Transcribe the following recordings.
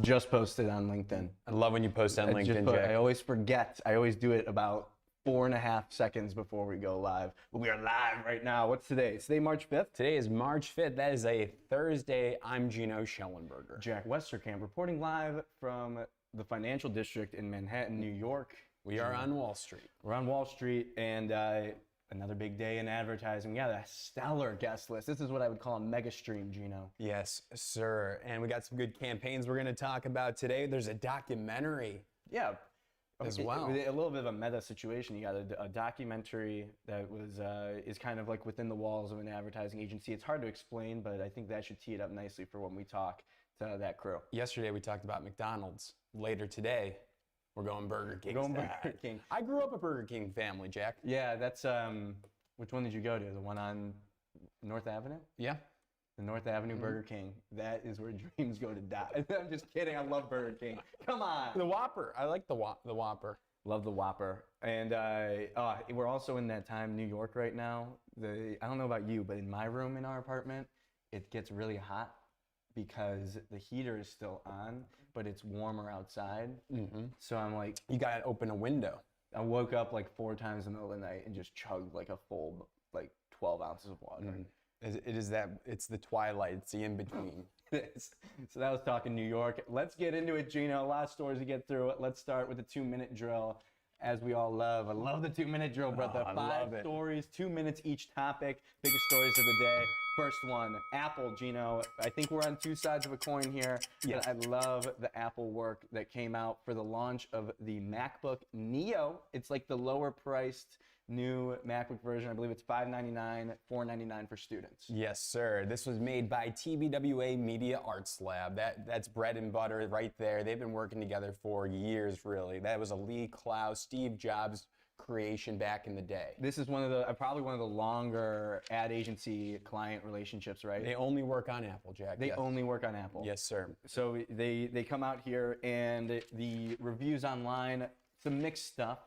just posted on LinkedIn. I love when you post on LinkedIn, Jack. I always forget. I always do it about 4.5 seconds before we go live. But we are live right now. What's today? Is today March 5th? Today is March 5th. That is a Thursday. I'm Gino Schellenberger. Jack Westerkamp reporting live from the financial district in Manhattan, New York. We are on Wall Street. We're on Wall Street, and another big day in advertising. We got a stellar guest list. This is what I would call a mega stream, Gino. Yes, sir. And we got some good campaigns we're going to talk about today. There's a documentary. Yeah. As well. A little bit of a meta situation. You got a documentary that was is kind of like within the walls of an advertising agency. It's hard to explain, but I think that should tee it up nicely for when we talk to that crew. Yesterday we talked about McDonald's. Later today, we're going Burger King. We're going Burger King. I grew up a Burger King family, Jack. Yeah, that's which one did you go to? The one on North Avenue? Yeah. The North Avenue Burger King. That is where dreams go to die. I'm just kidding. I love Burger King. Come on. The Whopper. I like the Whopper. Love the Whopper. And we're also in that time, New York right now. I don't know about you, but in my room in our apartment, it gets really hot because the heater is still on, but it's warmer outside. So I'm like, you gotta open a window. I woke up like 4 times in the middle of the night and just chugged like a full, like 12 ounces of water. It's the twilight, it's the in-between. So that was talking New York. Let's get into it, Gino. A lot of stories to get through. Let's start with the 2-minute drill, as we all love. I love the 2-minute drill, brother. 5 stories, 2 minutes each topic. Biggest stories of the day. First one, Apple, Gino. I think we're on 2 sides of a coin here. Yeah. I love the Apple work that came out for the launch of the MacBook Neo. It's like the lower priced new MacBook version. I believe it's $599, $499 for students. Yes, sir. This was made by TBWA Media Arts Lab. That's bread and butter right there. They've been working together for years, really. That was a Lee Clow, Steve Jobs creation back in the day. This is probably one of the longer ad agency client relationships, right? They only work on Apple, Jack. They only work on Apple. Yes, sir. So they come out here, and the reviews online, some mixed stuff.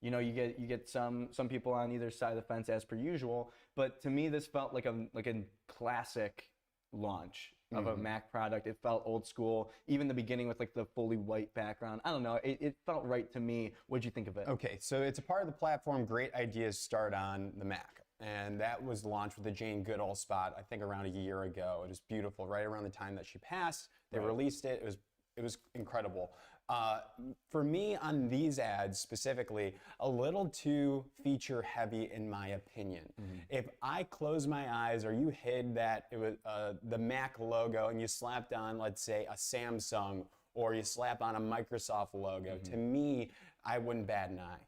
You know, you get some people on either side of the fence as per usual, but to me this felt like a classic launch of a Mac product. It felt old school, even the beginning with like the fully white background. I don't know, it felt right to me. What'd you think of it? Okay, so it's a part of the platform Great Ideas Start on the Mac, and that was launched with the Jane Goodall spot, I think around a year ago. It was beautiful, right around the time that she passed. They released it. It was incredible. For me, on these ads specifically, a little too feature heavy in my opinion. If I close my eyes or you hid that it was the Mac logo and you slapped on, let's say, a Samsung, or you slap on a Microsoft logo, to me, I wouldn't bat an eye.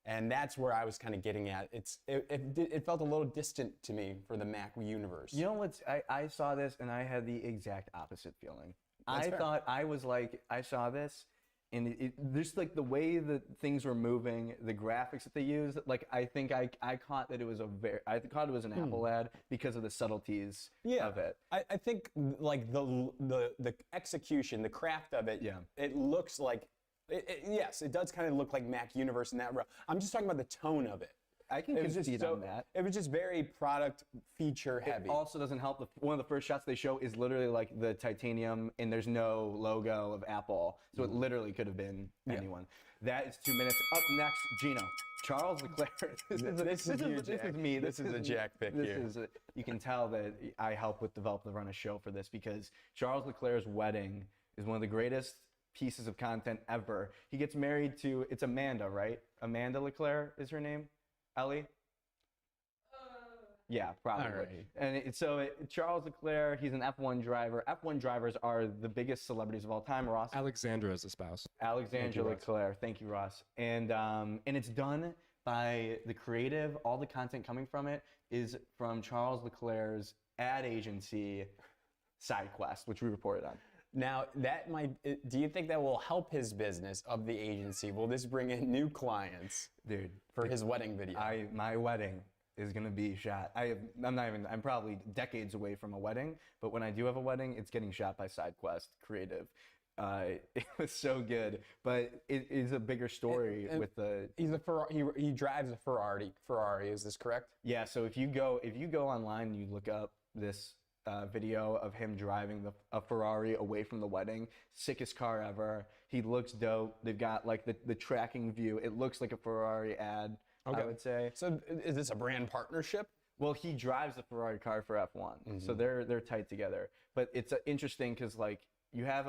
And that's where I was kind of getting at. It felt a little distant to me for the Mac universe. You know what's, I saw this and I had the exact opposite feeling. That's fair. Thought, I was like, I saw this, and just like the way that things were moving, the graphics that they used, like I think I caught that it was I caught it was an Apple ad because of the subtleties of it. I think like the execution, the craft of it, it looks like, yes, it does kind of look like Mac Universe in that row. I'm just talking about the tone of it. I can concede on that. It was just very product feature heavy. It also doesn't help. One of the first shots they show is literally like the titanium, and there's no logo of Apple. So it literally could have been anyone. That is 2 minutes. Up next, Gino. Charles Leclerc. This is me. This is a Jack pick here. You can tell that I help with develop the run a show for this because Charles Leclerc's wedding is one of the greatest pieces of content ever. He gets married to, it's Amanda, right? Amanda Leclerc is her name? Ellie? Yeah, probably. All right. And Charles Leclerc, he's an F1 driver. F1 drivers are the biggest celebrities of all time. Ross? Alexandra is the spouse. Alexandra Leclerc. Thank you, Ross. And it's done by the creative. All the content coming from it is from Charles Leclerc's ad agency, Sidequest, which we reported on. Now, do you think that will help his business of the agency? Will this bring in new clients, dude, for his wedding video? My wedding is gonna be shot. I'm probably decades away from a wedding, but when I do have a wedding, it's getting shot by Sidequest Creative. It was so good, but it is a bigger story with the. He drives a Ferrari. Is this correct? Yeah. So if you go online and you look up this video of him driving a Ferrari away from the wedding. Sickest car ever. He looks dope. They've got like the tracking view. It looks like a Ferrari ad, I would say. So is this a brand partnership? Well, he drives the Ferrari car for F1, so they're tight together. But it's interesting because like you have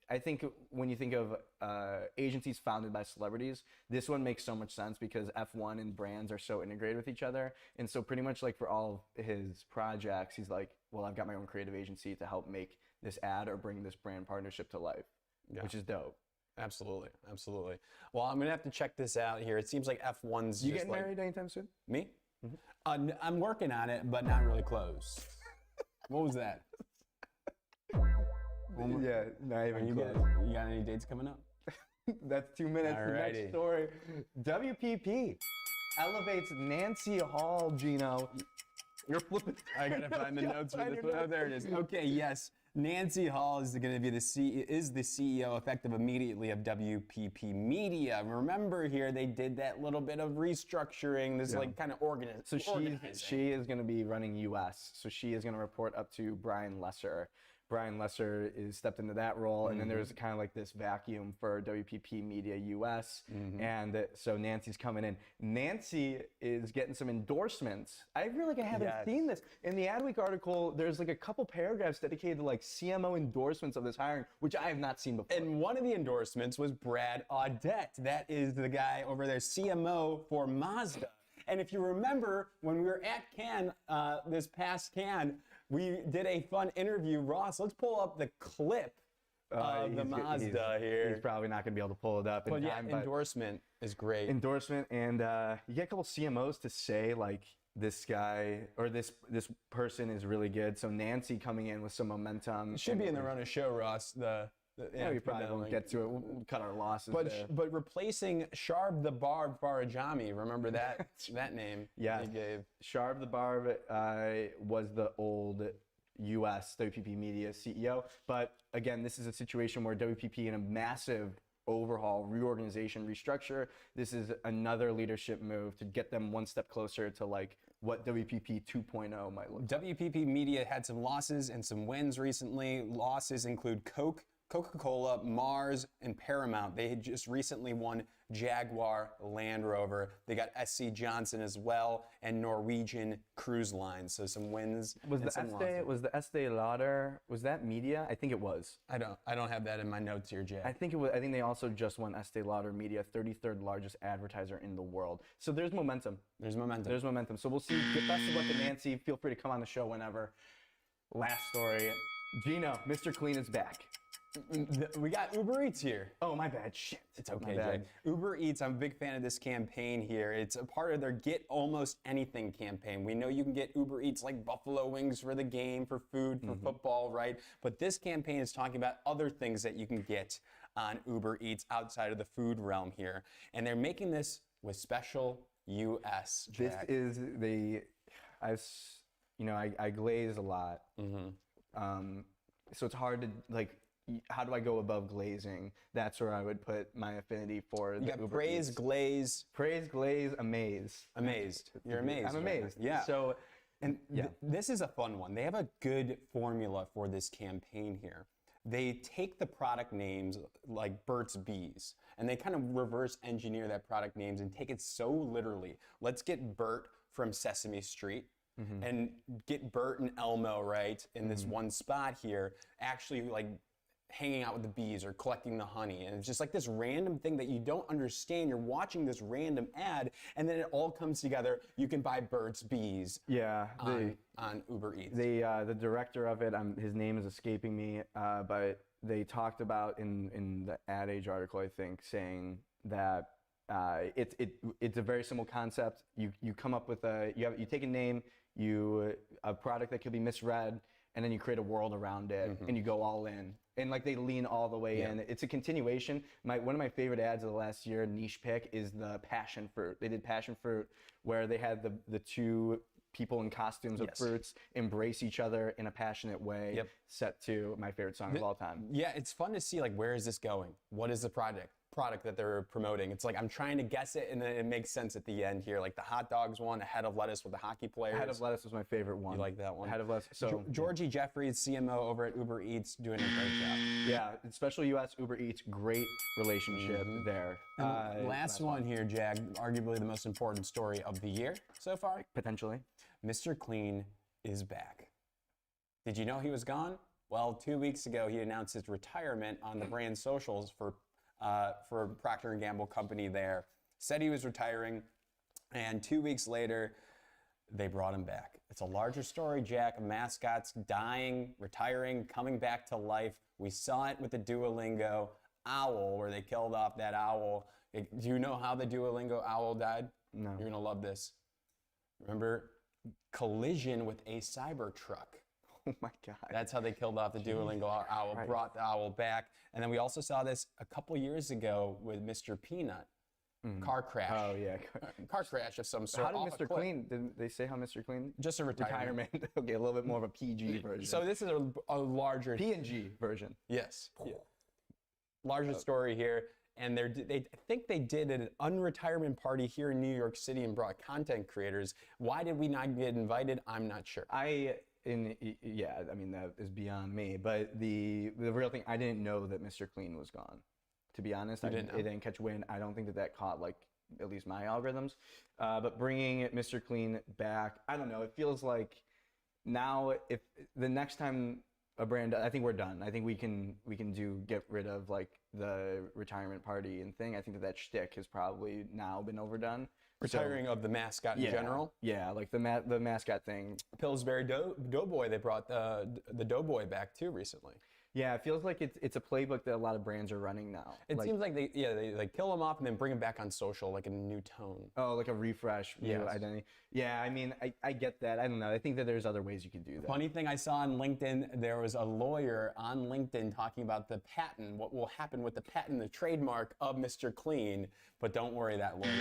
I think when you think of agencies founded by celebrities, this one makes so much sense because F1 and brands are so integrated with each other. And so pretty much like for all of his projects, he's like, well, I've got my own creative agency to help make this ad or bring this brand partnership to life, which is dope. Absolutely, absolutely. Well, I'm gonna have to check this out here. It seems like F1's You just getting married anytime soon? Me? I'm working on it, but not really close. What was that? Yeah, not even close. You got any dates coming up? That's 2 minutes. The next story. WPP elevates Nancy Hall, Gino. You're flipping. I gotta find the notes for this one. Oh, there it is. Okay, yes. Nancy Hall is going to be the CEO effective immediately of WPP Media. Remember here, they did that little bit of restructuring, this like kind of organization. So she is going to be running US. So she is going to report up to Brian Lesser. Brian Lesser is stepped into that role, and then there's kind of like this vacuum for WPP Media US, and so Nancy's coming in. Nancy is getting some endorsements. I feel like I haven't seen this. In the Adweek article, there's like a couple paragraphs dedicated to like CMO endorsements of this hiring, which I have not seen before. And one of the endorsements was Brad Audette. That is the guy over there, CMO for Mazda. And if you remember, when we were at Cannes, this past Cannes, we did a fun interview. Ross, let's pull up the clip of the Mazda here. He's probably not going to be able to pull it up in time. But endorsement is great. Endorsement, and you get a couple CMOs to say, like, this guy or this person is really good. So Nancy coming in with some momentum. It should be in the run of show, Ross. Yeah, we probably won't get to it. We'll cut our losses there. But replacing Sharb the Barb Farajami, remember that that name? Yeah, he gave. Sharb the Barb was the old U.S. WPP Media CEO. But again, this is a situation where WPP in a massive overhaul, reorganization, restructure. This is another leadership move to get them one step closer to like what WPP 2.0 might look like. WPP Media had some losses and some wins recently. Losses include Coca-Cola, Mars, and Paramount. They had just recently won Jaguar Land Rover. They got SC Johnson as well, and Norwegian Cruise Line. So some wins. Was the Estee Lauder, was that Media? I think it was. I don't have that in my notes here, Jay. I think it was. I think they also just won Estee Lauder Media, 33rd largest advertiser in the world. So there's momentum. There's momentum. There's momentum. So we'll see. Best of luck to Nancy. Feel free to come on the show whenever. Last story. Gino, Mr. Clean is back. We got Uber Eats here. Oh, my bad. Shit. It's okay, Jay. Uber Eats, I'm a big fan of this campaign here. It's a part of their Get Almost Anything campaign. We know you can get Uber Eats like buffalo wings for the game, for food, for football, right? But this campaign is talking about other things that you can get on Uber Eats outside of the food realm here. And they're making this with special US, Jack. This is I glaze a lot. So it's hard to, like, how do I go above glazing? That's where I would put my affinity for the Uber praise, Eats. glaze. Praise, glaze, amaze. Amazed. You're amazed. I'm amazed. Right? Yeah. So, this is a fun one. They have a good formula for this campaign here. They take the product names like Burt's Bees, and they kind of reverse engineer that product names and take it so literally. Let's get Bert from Sesame Street. And get Bert and Elmo, right, in this one spot here, actually like hanging out with the bees or collecting the honey. And it's just like this random thing that you don't understand. You're watching this random ad, and then it all comes together. You can buy Burt's Bees on Uber Eats. The director of it, his name is escaping me, but they talked about in the Ad Age article, I think, saying that it's a very simple concept. You come up with you take a name, a product that could be misread, and then you create a world around it, and you go all in. And like they lean all the way in. It's a continuation. One of my favorite ads of the last year, niche pick, is the passion fruit. They did passion fruit where they had the two people in costumes of fruits embrace each in a passionate way, set to my favorite song of all time. Yeah, it's fun to see like where is this going? What is the project? product that they're promoting. It's like I'm trying to guess it, and then it makes sense at the end here. Like the hot dogs one, a head of lettuce with the hockey players. Head of lettuce was my favorite one. You like that one? Head of lettuce. So Georgie Jeffries, CMO over at Uber Eats, doing a great job. Yeah, special U.S. Uber Eats, great relationship there. Last one here, Jag, arguably the most important story of the year so far. Potentially. Mr. Clean is back. Did you know he was gone? Well, 2 weeks ago, he announced his retirement on the brand socials for Procter & Gamble company there. Said he was retiring, and 2 weeks later, they brought him back. It's a larger story, Jack. Mascots dying, retiring, coming back to life. We saw it with the Duolingo owl, where they killed off that owl. Do you know how the Duolingo owl died? No. You're gonna love this. Remember, collision with a Cybertruck. Oh my God. That's how they killed off the Duolingo owl, brought the owl back. And then we also saw this a couple years ago with Mr. Peanut. Car crash. Oh, yeah. Car crash of some sort. How did Mr. Clean, did they say how Mr. Clean? Just a retirement. Okay, a little bit more of a PG version. So this is a larger... P&G version. Yes. Yeah. Larger story here. And I think they did an unretirement party here in New York City and brought content creators. Why did we not get invited? I'm not sure. Yeah, I mean, that is beyond me. But the real thing, I didn't know that Mr. Clean was gone. To be honest, it didn't catch wind. I don't think that caught, like, at least my algorithms. But bringing Mr. Clean back, I don't know. It feels like now, if the next time a brand, I think we're done. I think we can get rid of, like, the retirement party and thing. I think that shtick has probably now been overdone. Retiring of the mascot in general? Yeah, like the mascot thing. Pillsbury Doughboy, they brought the Doughboy back too recently. Yeah, it feels like it's a playbook that a lot of brands are running now. It seems like they like kill them off and then bring them back on social, like in a new tone. Oh, like a refresh, new identity. Yeah, I mean, I get that. I don't know. I think that there's other ways you could do that. Funny thing I saw on LinkedIn, there was a lawyer on LinkedIn talking about the patent, what will happen with the patent, the trademark of Mr. Clean. But don't worry, that lawyer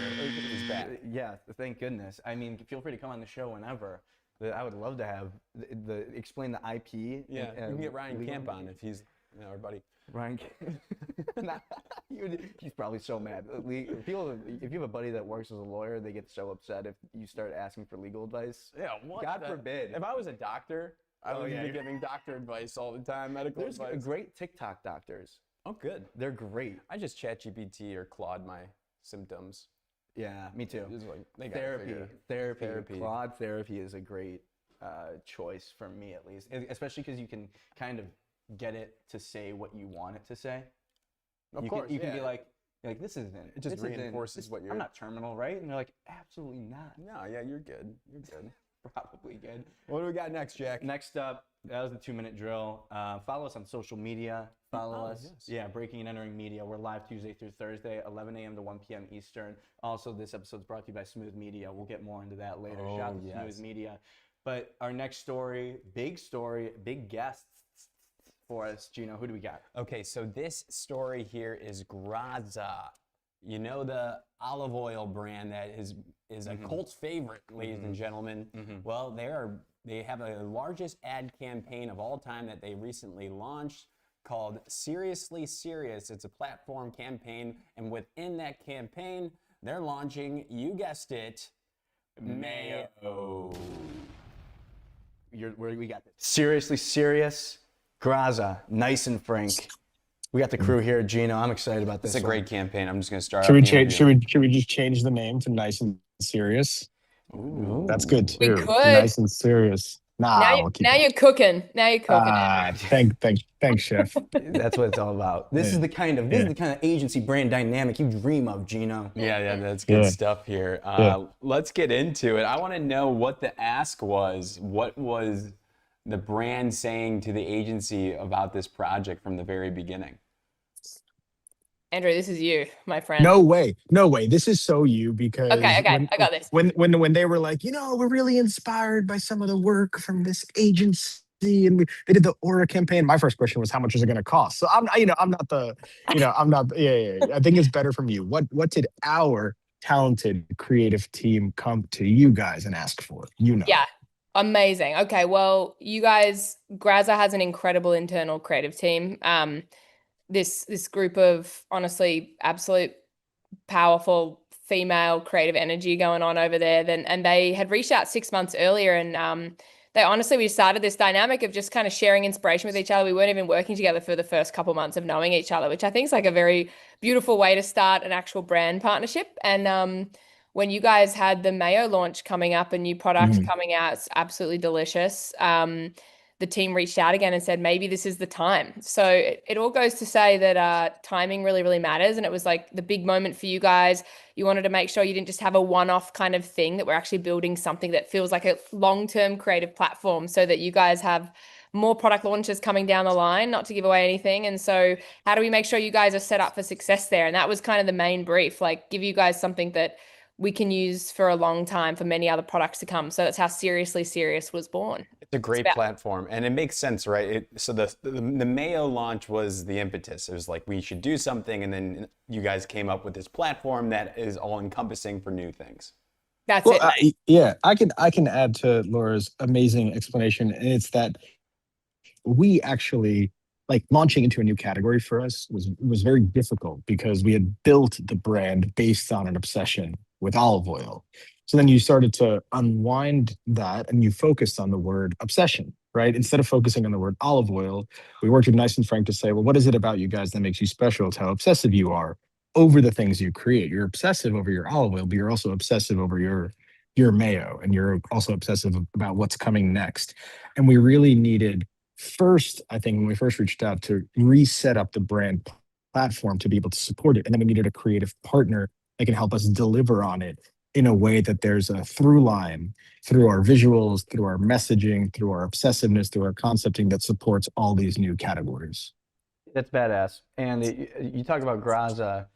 is back. Yeah, thank goodness. I mean, feel free to come on the show whenever. I would love to have explain the IP. Yeah, you can get Ryan Camp on if he's our buddy. Ryan Camp. He's probably so mad. If you have a buddy that works as a lawyer, they get so upset if you start asking for legal advice. Yeah, what? God forbid. If I was a doctor, I would be giving doctor advice all the time, medical advice. There's great TikTok doctors. Oh, good. They're great. I just ChatGPT or Claude my symptoms. Yeah, me too. Like, therapy. Claude therapy is a great choice for me, at least, especially because you can kind of get it to say what you want it to say. Of course, you can be like, this isn't. It just reinforces what you're. I'm not terminal, right? And they're like, absolutely not. No, yeah, you're good. You're good. Probably good. What do we got next, Jack? Next up, that was the 2-minute drill. Follow us on social media. Follow us. Yes. Yeah, Breaking and Entering Media. We're live Tuesday through Thursday, 11 a.m. to 1 p.m. Eastern. Also, this episode's brought to you by Smooth Media. We'll get more into that later. Shout out to Smooth Media. But our next story, big guests for us. Gino, who do we got? Okay, so this story here is Graza. You know, the olive oil brand that is a cult favorite, ladies and gentlemen. Well, they have a largest ad campaign of all time that they recently launched called Seriously Serious. It's a platform campaign, and within that campaign, they're launching, you guessed it, Mayo. Where we got this? Seriously Serious, Graza, Nice and Frank. We got the crew here, Gino. I'm excited about this. It's a great campaign. I'm just going to start. Should we just change the name to Nice and Serious? Ooh. That's good too. We could. Nice and Serious. Now you're cooking. Now you're cooking. Thanks, chef. That's what it's all about. This is the kind of agency brand dynamic you dream of, Gino. Yeah, that's good stuff here. Let's get into it. I want to know what the ask was. What was the brand saying to the agency about this project from the very beginning? Andrew, this is you, my friend. No way. This is so you because okay, I got this. When they were like, we're really inspired by some of the work from this agency, and they did the Aura campaign. My first question was, how much is it going to cost? So I'm not. I think it's better from you. What did our talented creative team come to you guys and ask for? Yeah. Amazing. Okay, well, you guys, Graza has an incredible internal creative team. this group of honestly absolute powerful female creative energy going on over there. And they had reached out 6 months earlier, and we started this dynamic of just kind of sharing inspiration with each other. We weren't even working together for the first couple months of knowing each other, which I think is like a very beautiful way to start an actual brand partnership. And when you guys had the Mayo launch coming up, a new product coming out, it's absolutely delicious. The team reached out again and said, maybe this is the time. So it all goes to say that timing really, really matters. And it was like the big moment for you guys. You wanted to make sure you didn't just have a one-off kind of thing, that we're actually building something that feels like a long-term creative platform, so that you guys have more product launches coming down the line, not to give away anything. And so how do we make sure you guys are set up for success there? And that was kind of the main brief, like give you guys something that we can use for a long time for many other products to come. So that's how Seriously Serious was born. It's a great platform, and it makes sense, right? So the Mayo launch was the impetus. It was like, we should do something, and then you guys came up with this platform that is all encompassing for new things. That's it. Yeah, I can add to Laura's amazing explanation, and it's that we actually, like, launching into a new category for us was very difficult, because we had built the brand based on an obsession with olive oil. So then you started to unwind that, and you focused on the word obsession, right? Instead of focusing on the word olive oil, we worked with Nice and Frank to say, well, what is it about you guys that makes you special? It's how obsessive you are over the things you create. You're obsessive over your olive oil, but you're also obsessive over your mayo, and you're also obsessive about what's coming next. And we really needed, first, I think when we first reached out, to reset up the brand platform to be able to support it. And then we needed a creative partner that can help us deliver on it in a way that there's a through line through our visuals, through our messaging, through our obsessiveness, through our concepting, that supports all these new categories. That's badass. And you talk about Graza,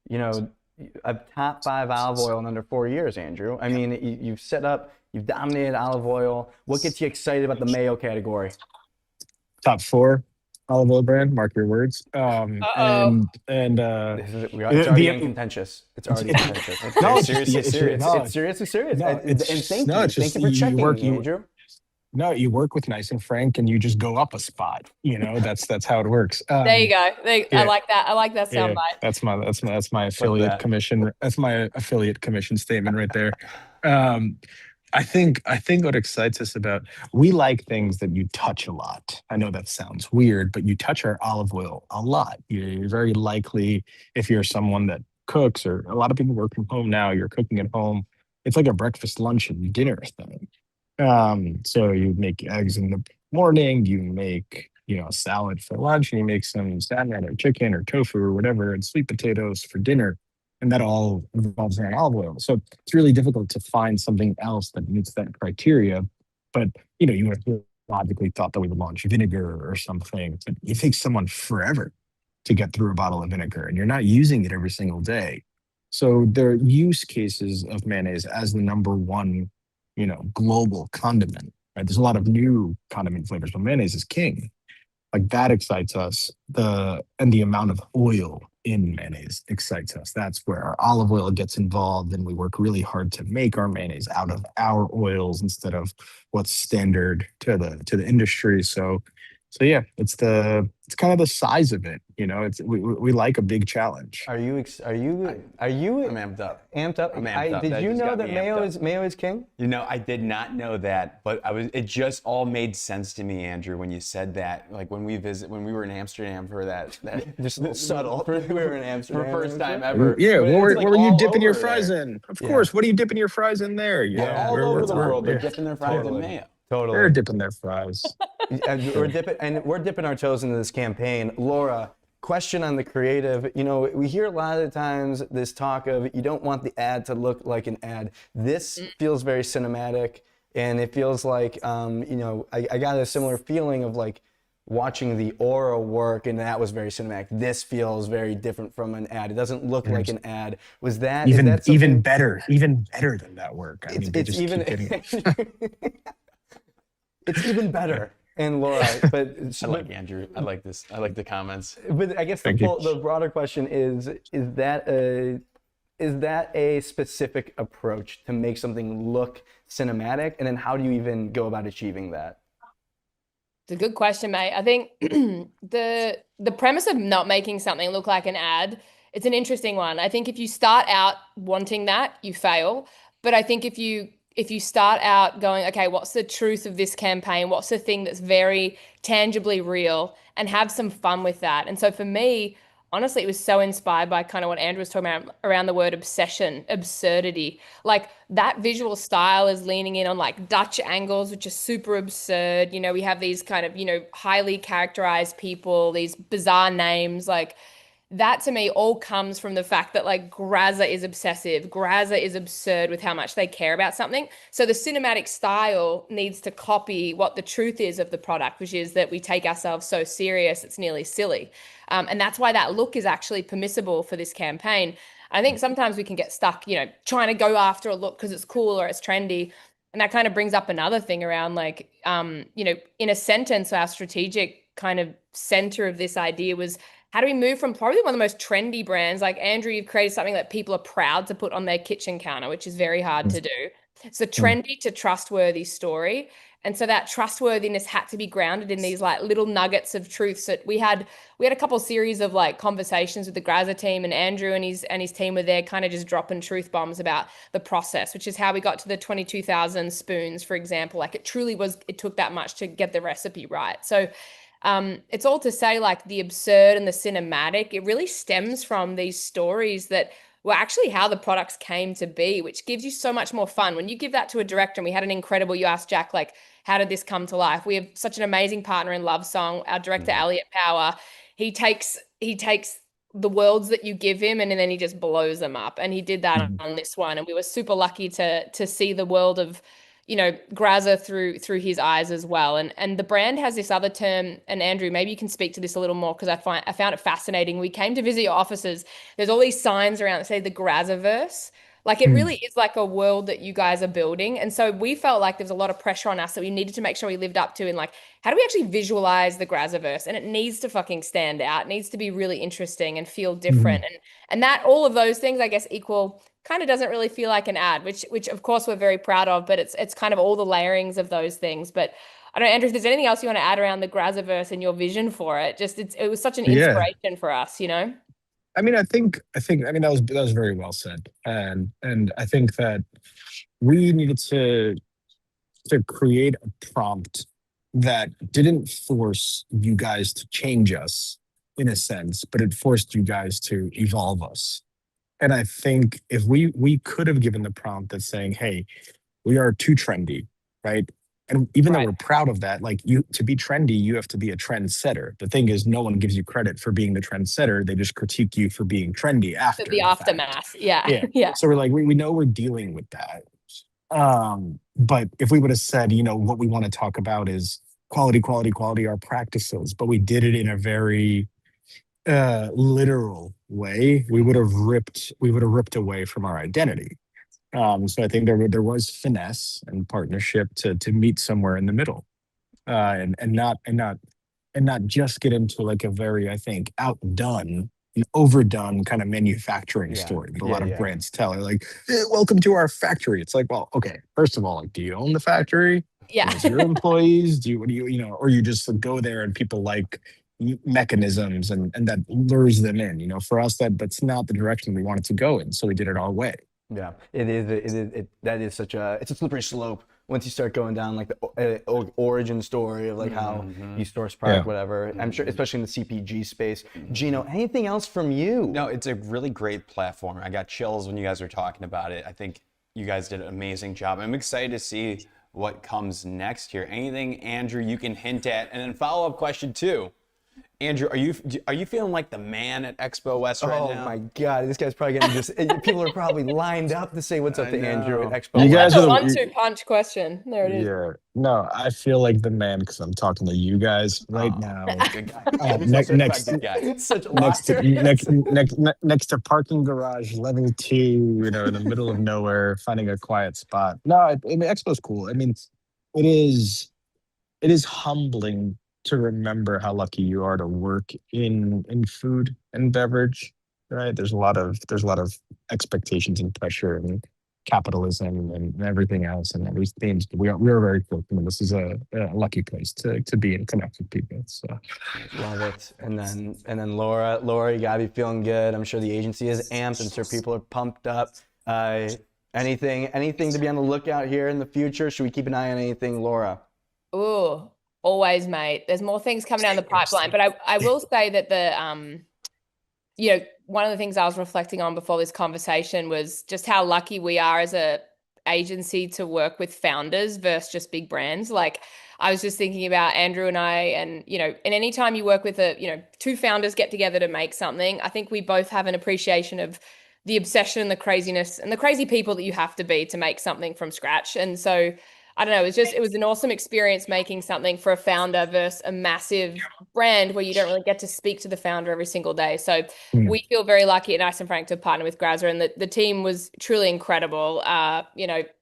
you know, a top 5 olive oil in under 4 years, Andrew. I mean, you've set up, you've dominated olive oil. What gets you excited about the Mayo category? Top 4 olive oil brand, mark your words. It's already contentious. It's already contentious. It's seriously serious. No, It's seriously serious. No, And thank you. Thank you for checking me, Andrew. No, you work with Nice and Frank, and you just go up a spot. You know, that's how it works. There you go. I like that. I like that soundbite. That's my affiliate commission. That's my affiliate commission statement right there. I think what excites us about, we like things that you touch a lot. I know that sounds weird, but you touch our olive oil a lot. You're very likely, if you're someone that cooks, or a lot of people work from home now, you're cooking at home. It's like a breakfast, lunch, and dinner thing. So you make eggs in the morning, you make, a salad for lunch, and you make some salmon or chicken or tofu or whatever, and sweet potatoes for dinner. And that all involves in olive oil. So it's really difficult to find something else that meets that criteria. But, you would have logically thought that we would launch vinegar or something. But it takes someone forever to get through a bottle of vinegar, and you're not using it every single day. So there are use cases of mayonnaise as the number one, global condiment, right? There's a lot of new condiment flavors, but mayonnaise is king. Like, that excites us. And the amount of oil in mayonnaise excites us. That's where our olive oil gets involved, and we work really hard to make our mayonnaise out of our oils instead of what's standard to the industry. So yeah, it's kind of the size of it. We like a big challenge. Are you? I'm amped up. Amped up. I'm amped up. Did you know that Mayo is king? I did not know that, but it just all made sense to me, Andrew, when you said that. Like, when we were in Amsterdam for that just a little subtle. We were in Amsterdam for first time ever. Yeah, what were you dipping your fries there. in? Of course, what are you dipping your fries in there? Yeah, all over the world, they're dipping their fries in mayo. Totally. They're dipping their fries. We're dipping our toes into this campaign. Laura, question on the creative. We hear a lot of the times this talk of, you don't want the ad to look like an ad. This feels very cinematic, and it feels like, I got a similar feeling of like watching the aura work, and that was very cinematic. This feels very different from an ad. It doesn't look like an ad. Was that even better than that work? It's even better. And Laura, but I like Andrew. I like this. I like the comments. But I guess the broader question is that a specific approach to make something look cinematic? And then how do you even go about achieving that? It's a good question, mate. I think the premise of not making something look like an ad, it's an interesting one. I think if you start out wanting that, you fail. But I think if you start out going, okay, what's the truth of this campaign? What's the thing that's very tangibly real, and have some fun with that. And so for me, honestly, it was so inspired by kind of what Andrew was talking about around the word obsession, absurdity. Like that visual style is leaning in on like Dutch angles, which are super absurd. You know, we have these kind of, you know, highly characterized people, these bizarre names. Like that to me all comes from the fact that like Graza is obsessive. Graza is absurd with how much they care about something. So the cinematic style needs to copy what the truth is of the product, which is that we take ourselves so serious it's nearly silly. And that's why that look is actually permissible for this campaign. I think sometimes we can get stuck, you know, trying to go after a look because it's cool or it's trendy. And that kind of brings up another thing around like, you know, in a sentence, our strategic kind of center of this idea was, how do we move from probably one of the most trendy brands, like Andrew, you've created something that people are proud to put on their kitchen counter, which is very hard to do. So trendy to trustworthy story. And so that trustworthiness had to be grounded in these like little nuggets of truths that we had a couple series of like conversations with the Graza team, and Andrew and his team were there kind of just dropping truth bombs about the process, which is how we got to the 22,000 spoons, for example. Like it truly was, it took that much to get the recipe right. So it's all to say like the absurd and the cinematic, it really stems from these stories that were actually how the products came to be, which gives you so much more fun. When you give that to a director, and we had an incredible, you asked Jack, like, how did this come to life? We have such an amazing partner in Love Song, our director, Elliot Power. He takes the worlds that you give him and then he just blows them up. And he did that on this one. And we were super lucky to see the world of, you know, Graza through his eyes as well. And the brand has this other term, and Andrew, maybe you can speak to this a little more because I found it fascinating. We came to visit your offices. There's all these signs around that say the Grazaverse. Like it really is like a world that you guys are building. And so we felt like there was a lot of pressure on us that we needed to make sure we lived up to in like, how do we actually visualize the Grazaverse? And it needs to fucking stand out. It needs to be really interesting and feel different. And that all of those things, I guess, equal kind of doesn't really feel like an ad, which of course we're very proud of, but it's kind of all the layerings of those things. But I don't know, Andrew, if there's anything else you want to add around the Grazaverse and your vision for it, just it was such an inspiration for us, you know? I mean, I think that was very well said, and I think that we needed to create a prompt that didn't force you guys to change us in a sense, but it forced you guys to evolve us. And I think if we could have given the prompt that's saying, "Hey, we are too trendy," right? And even though we're proud of that, like to be trendy, you have to be a trendsetter. The thing is, no one gives you credit for being the trendsetter. They just critique you for being trendy after the aftermath. Fact. Yeah. Yeah. So we're like, we know we're dealing with that. But if we would have said, you know, what we want to talk about is quality, quality, quality, our practices, but we did it in a very literal way, we would have ripped away from our identity. So I think there was finesse and partnership to meet somewhere in the middle, and not just get into like a very, I think, outdone and overdone kind of manufacturing story that a lot of brands tell. They're like, welcome to our factory. It's like, well, okay, first of all, like, do you own the factory? Yeah. Is your employees? What do you know, or you just go there and people like mechanisms and that lures them in. You know, for us, that's not the direction we wanted to go in. So we did it our way. Yeah, that is such it's a slippery slope once you start going down like the origin story of like how you source product, whatever. I'm sure, especially in the CPG space. Gino, anything else from you? No, it's a really great platform. I got chills when you guys were talking about it. I think you guys did an amazing job. I'm excited to see what comes next here. Anything, Andrew, you can hint at? And then follow-up question 2. Andrew, are you feeling like the man at Expo West right now? Oh my God, this guy's probably getting people are probably lined up to say what's up to Andrew at Expo You guys West. That's a 1-2 punch question. There it is. Yeah. No, I feel like the man because I'm talking to you guys right now. Good guy. Next Such next to parking garage level 2, you know, in the middle of nowhere, finding a quiet spot. No, I mean Expo's cool. I mean, it is humbling to remember how lucky you are to work in food and beverage, right? There's a lot of expectations and pressure, and capitalism and everything else and all these themes. We're very fortunate. This is a lucky place to be and connect with people. So love it. And then Laura, you gotta be feeling good. I'm sure the agency is amped. I'm sure people are pumped up. Anything to be on the lookout here in the future? Should we keep an eye on anything, Laura? Ooh, always, mate. There's more things coming down the pipeline, but I will say that one of the things I was reflecting on before this conversation was just how lucky we are as a agency to work with founders versus just big brands. Like, I was just thinking about Andrew and I, and any time you work with two founders get together to make something, I think we both have an appreciation of the obsession and the craziness and the crazy people that you have to be to make something from scratch. And so I don't know, it was an awesome experience making something for a founder versus a massive brand where you don't really get to speak to the founder every single day. So we feel very lucky at Nice and Frank to partner with Graza, and the team was truly incredible.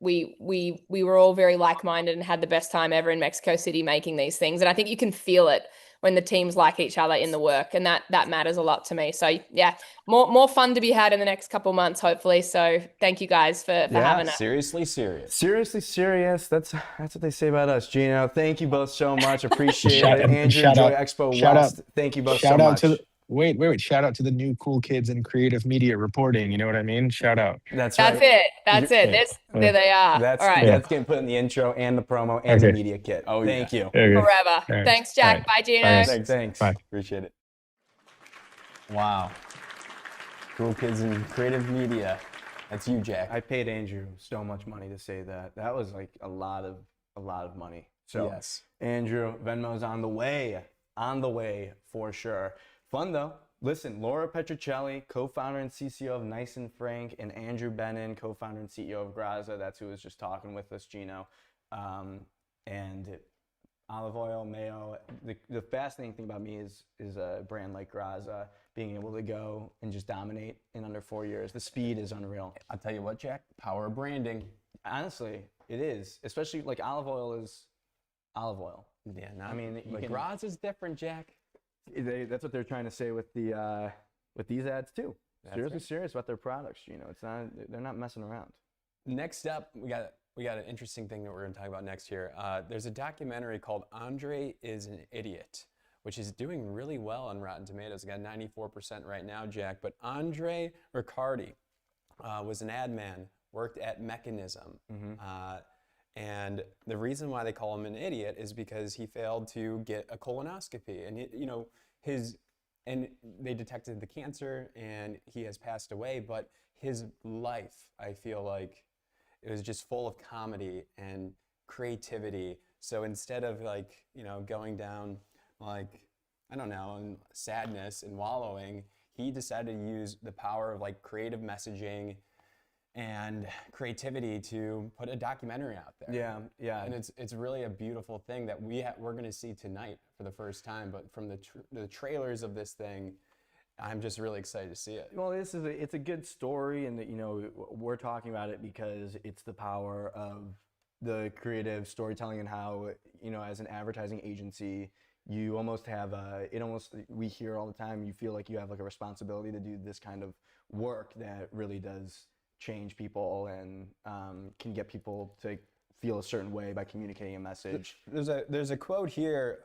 We were all very like-minded and had the best time ever in Mexico City making these things. And I think you can feel it when the teams like each other in the work, and that matters a lot to me. So yeah, more fun to be had in the next couple months, hopefully. So thank you guys for having us. Seriously serious. Seriously serious. That's what they say about us, Gino. Thank you both so much. Appreciate it. Andrew, enjoy Expo West. Thank you both so much. Wait. Shout out to the new cool kids in creative media reporting. You know what I mean? Shout out. That's right. That's it. There they are. All right. That's getting put in the intro and the promo and the media kit. Oh, thank you. Forever. Right. Thanks, Jack. Right. Bye, Gino. Thanks. Bye. Appreciate it. Wow. Cool kids in creative media. That's you, Jack. I paid Andrew so much money to say that. That was like a lot of money. So yes. Andrew, Venmo's on the way for sure. Fun though. Listen, Laura Petruccelli, co-founder and CCO of Nice and Frank, and Andrew Benin, co-founder and CEO of Graza. That's who was just talking with us, Gino. And olive oil, Mayo. The fascinating thing about me is a brand like Graza being able to go and just dominate in under 4 years. The speed is unreal. I'll tell you what, Jack, power of branding. Honestly, it is. Especially like olive oil is olive oil. Yeah, but Graza's different, Jack. That's what they're trying to say with these ads too. That's Seriously right. serious about their products. They're not messing around. Next up, we got an interesting thing that we're going to talk about next here. There's a documentary called André is an Idiot, which is doing really well on Rotten Tomatoes. It got 94% right now, Jack. But André Riccardi was an ad man, worked at Mekanism. And the reason why they call him an idiot is because he failed to get a colonoscopy, and and they detected the cancer, and he has passed away. But his life, I feel like, it was just full of comedy and creativity. So instead of going down in sadness and wallowing, he decided to use the power of creative messaging and creativity to put a documentary out there. Yeah. And it's really a beautiful thing that we're going to see tonight for the first time. But from the trailers of this thing, I'm just really excited to see it. Well, it's a good story, and we're talking about it because it's the power of the creative storytelling and how as an advertising agency, you almost have we hear all the time, you feel like you have a responsibility to do this kind of work that really does change people and can get people to feel a certain way by communicating a message. There's a quote here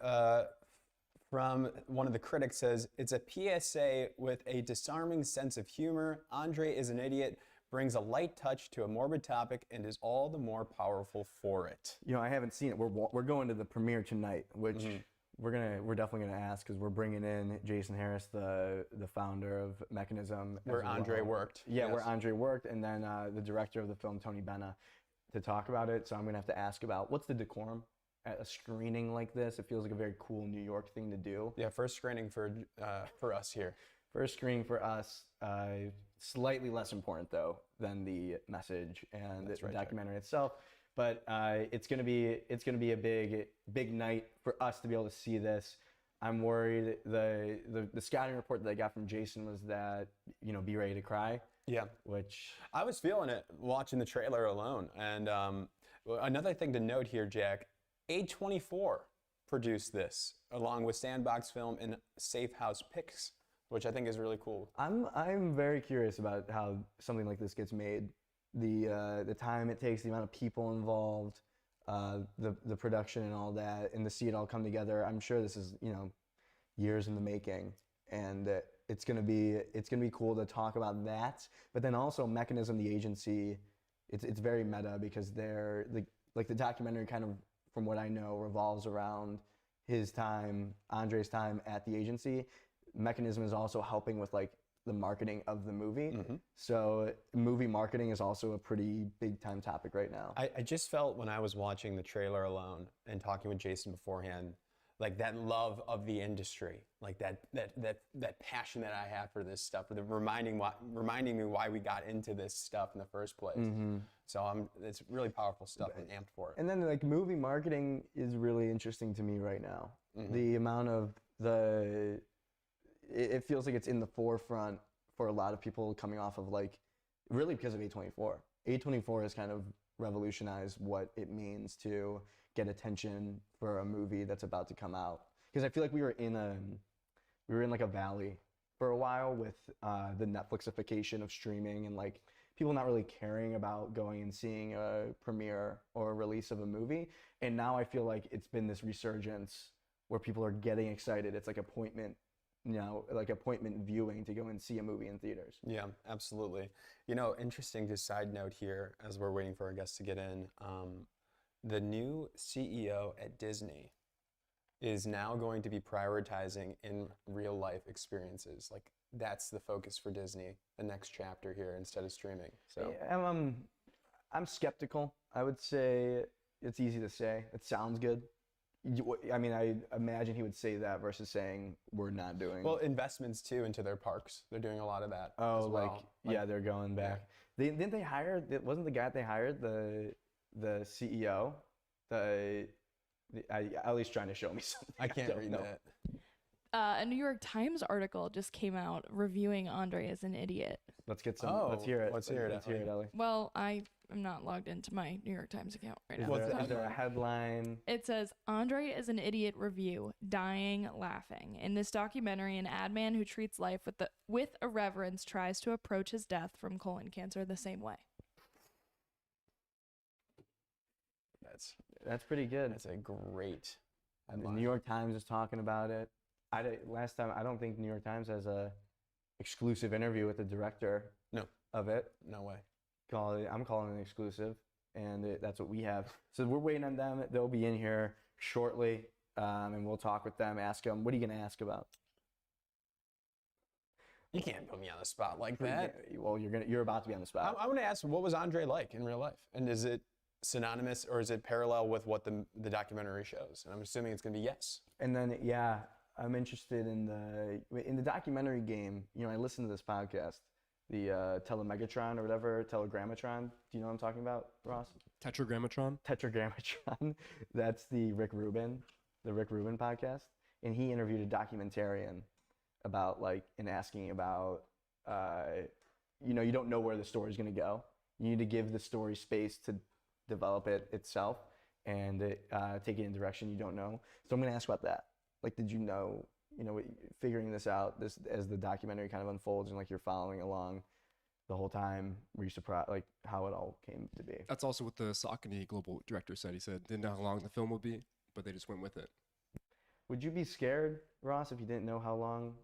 from one of the critics. Says, "It's a PSA with a disarming sense of humor. André is an Idiot brings a light touch to a morbid topic and is all the more powerful for it." I haven't seen it. We're going to the premiere tonight, which we're definitely gonna ask, because we're bringing in Jason Harris, the founder of Mekanism, where André worked. Yeah, yes. Where André worked, and then the director of the film, Tony Benna, to talk about it. So I'm gonna have to ask about what's the decorum at a screening like this. It feels like a very cool New York thing to do. Yeah, first screening for us here. First screening for us. Slightly less important though than the message and the documentary itself. But it's gonna be a big night for us to be able to see this. I'm worried. The scouting report that I got from Jason was that be ready to cry. Yeah. Which I was feeling it watching the trailer alone. And another thing to note here, Jack, A24 produced this along with Sandbox Film and Safe House Picks, which I think is really cool. I'm very curious about how something like this gets made. the time it takes, the amount of people involved, the production and all that, and to see it all come together. I'm sure this is, you know, years in the making, and it's gonna be cool to talk about that. But then also Mekanism, the agency, it's very meta because they're like the documentary kind of, from what I know, revolves around his time, Andre's time at the agency. Mekanism is also helping with like the marketing of the movie. So movie marketing is also a pretty big time topic right now. I just felt when I was watching the trailer alone and talking with Jason beforehand, like that love of the industry, like that passion that I have for this stuff, for the reminding me why we got into this stuff in the first place. So it's really powerful stuff. I'm amped for it. And then like movie marketing is really interesting to me right now. The amount of it feels like it's in the forefront for a lot of people coming off of like, really because of A24. A24 has kind of revolutionized what it means to get attention for a movie that's about to come out. Because I feel like we were in like a valley for a while with the Netflixification of streaming and like people not really caring about going and seeing a premiere or a release of a movie. And now I feel like it's been this resurgence where people are getting excited. It's like appointment viewing to go and see a movie in theaters. Yeah, absolutely. You know, interesting just side note here as we're waiting for our guests to get in. The new CEO at Disney is now going to be prioritizing in real life experiences. Like that's the focus for Disney, the next chapter here instead of streaming. So yeah, I'm skeptical. I would say it's easy to say. It sounds good. I mean, I imagine he would say that versus saying we're not doing. Well, investments too into their parks. They're doing a lot of that. Oh, as well. Yeah, they're going back. Yeah. Didn't they hire? Wasn't the guy they hired the CEO? At least trying to show me something. I can't read that. A New York Times article just came out reviewing André as an idiot. Let's get some. Let's hear it. Let's hear it, Ellie. Well, I am not logged into my New York Times account right now. Is there a headline? It says, André is an idiot review, dying laughing. In this documentary, an ad man who treats life with irreverence tries to approach his death from colon cancer the same way. That's pretty good. That's a great The New York Times is talking about it. Last time, I don't think New York Times has a exclusive interview with the director of it. No way. I'm calling it an exclusive, and that's what we have. So we're waiting on them. They'll be in here shortly, and we'll talk with them, ask them, what are you going to ask about? You can't put me on the spot like that. Well, you're about to be on the spot. I want to ask, what was André like in real life? And is it synonymous or is it parallel with what the documentary shows? And I'm assuming it's going to be yes. And then, I'm interested in the documentary game. You know, I listened to this podcast, the Telemegatron or whatever, Telegrammatron. Do you know what I'm talking about, Ross? Tetragrammatron. Tetragrammatron. That's the Rick Rubin podcast. And he interviewed a documentarian about and asking about, you don't know where the story's going to go. You need to give the story space to develop it itself and take it in a direction you don't know. So I'm going to ask about that. Like, did you know, figuring this out as the documentary kind of unfolds and you're following along the whole time, were you surprised how it all came to be? That's also what the Saucony global director said. He said didn't know how long the film would be, but they just went with it. Would you be scared, Ross, if you didn't know how long?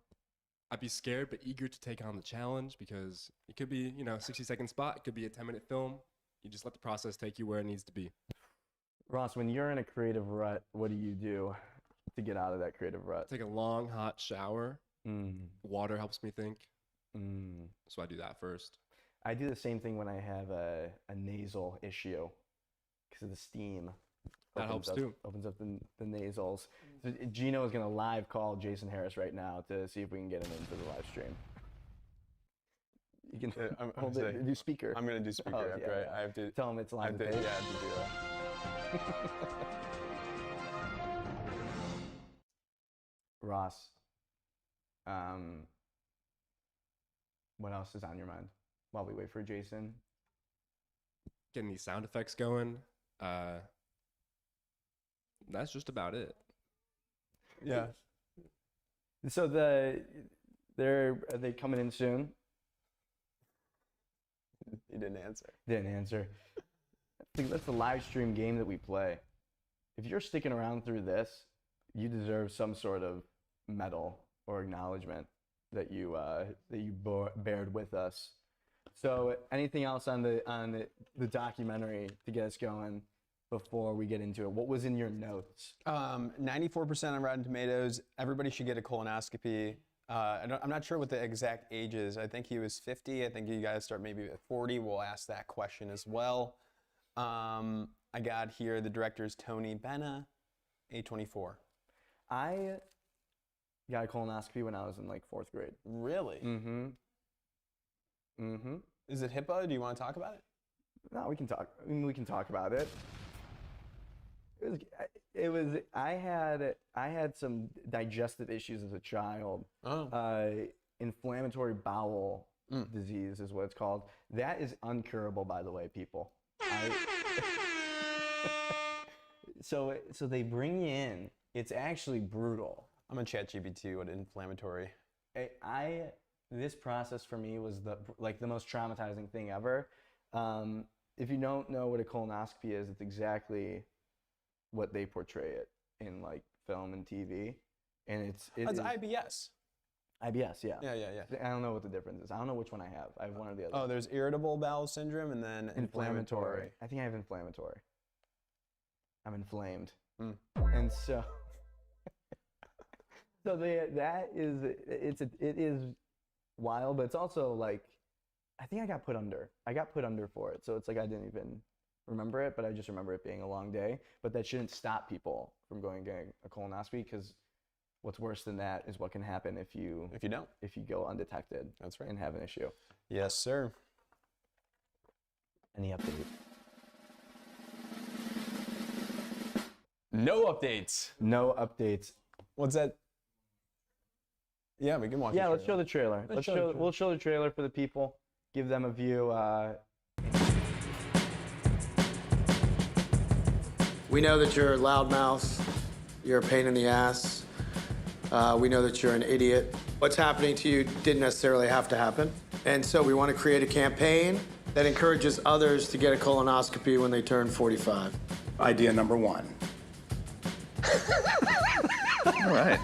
I'd be scared but eager to take on the challenge because it could be, 60-second spot. It could be a 10-minute film. You just let the process take you where it needs to be. Ross, when you're in a creative rut, what do you do to get out of that creative rut? Take a long, hot shower. Water helps me think. So I do that first. I do the same thing when I have a nasal issue because of the steam. That helps too. Opens up the nasals. So Gino is going to live call Jason Harris right now to see if we can get him into the live stream. You can do speaker. I'm going to do speaker after I have to. Tell him it's live. I have to do that. Ross, what else is on your mind while we wait for Jason? Getting these sound effects going. That's just about it. Yeah. So are they coming in soon? He didn't answer. Didn't answer. That's the live stream game that we play. If you're sticking around through this, you deserve some sort of medal or acknowledgement that you bared with us. So, anything else on the documentary to get us going before we get into it? What was in your notes? 94% on Rotten Tomatoes. Everybody should get a colonoscopy. I'm not sure what the exact age is. I think he was 50. I think you guys start maybe at 40. We'll ask that question as well. I got here, the director is Tony Benna, A24. I got a colonoscopy when I was in like 4th grade. Really? Mm-hmm. Mm-hmm. Is it HIPAA? Do you want to talk about it? No, we can talk. I mean, we can talk about it. I had some digestive issues as a child. Oh. Inflammatory bowel disease is what it's called. That is uncurable, by the way, people. So they bring you in. It's actually brutal. I'm gonna ChatGPT what inflammatory. This process for me was the most traumatizing thing ever. If you don't know what a colonoscopy is, it's exactly what they portray it in like film and TV, and it's IBS. IBS, yeah. Yeah. I don't know what the difference is. I don't know which one I have. I have one or the other. Oh, there's irritable bowel syndrome and then inflammatory. I think I have inflammatory. I'm inflamed. Mm. And so it is wild, but it's also like, I think I got put under for it. So it's like I didn't even remember it, but I just remember it being a long day. But that shouldn't stop people from getting a colonoscopy, because what's worse than that is what can happen if you go undetected. That's right. And have an issue. Yes, sir. Any update? No updates. No updates. What's that? Yeah, we can watch. Yeah, let's show the trailer. We'll show the trailer for the people. Give them a view. We know that you're a loudmouth. You're a pain in the ass. We know that you're an idiot. What's happening to you didn't necessarily have to happen. And so we want to create a campaign that encourages others to get a colonoscopy when they turn 45. Idea number one. All right.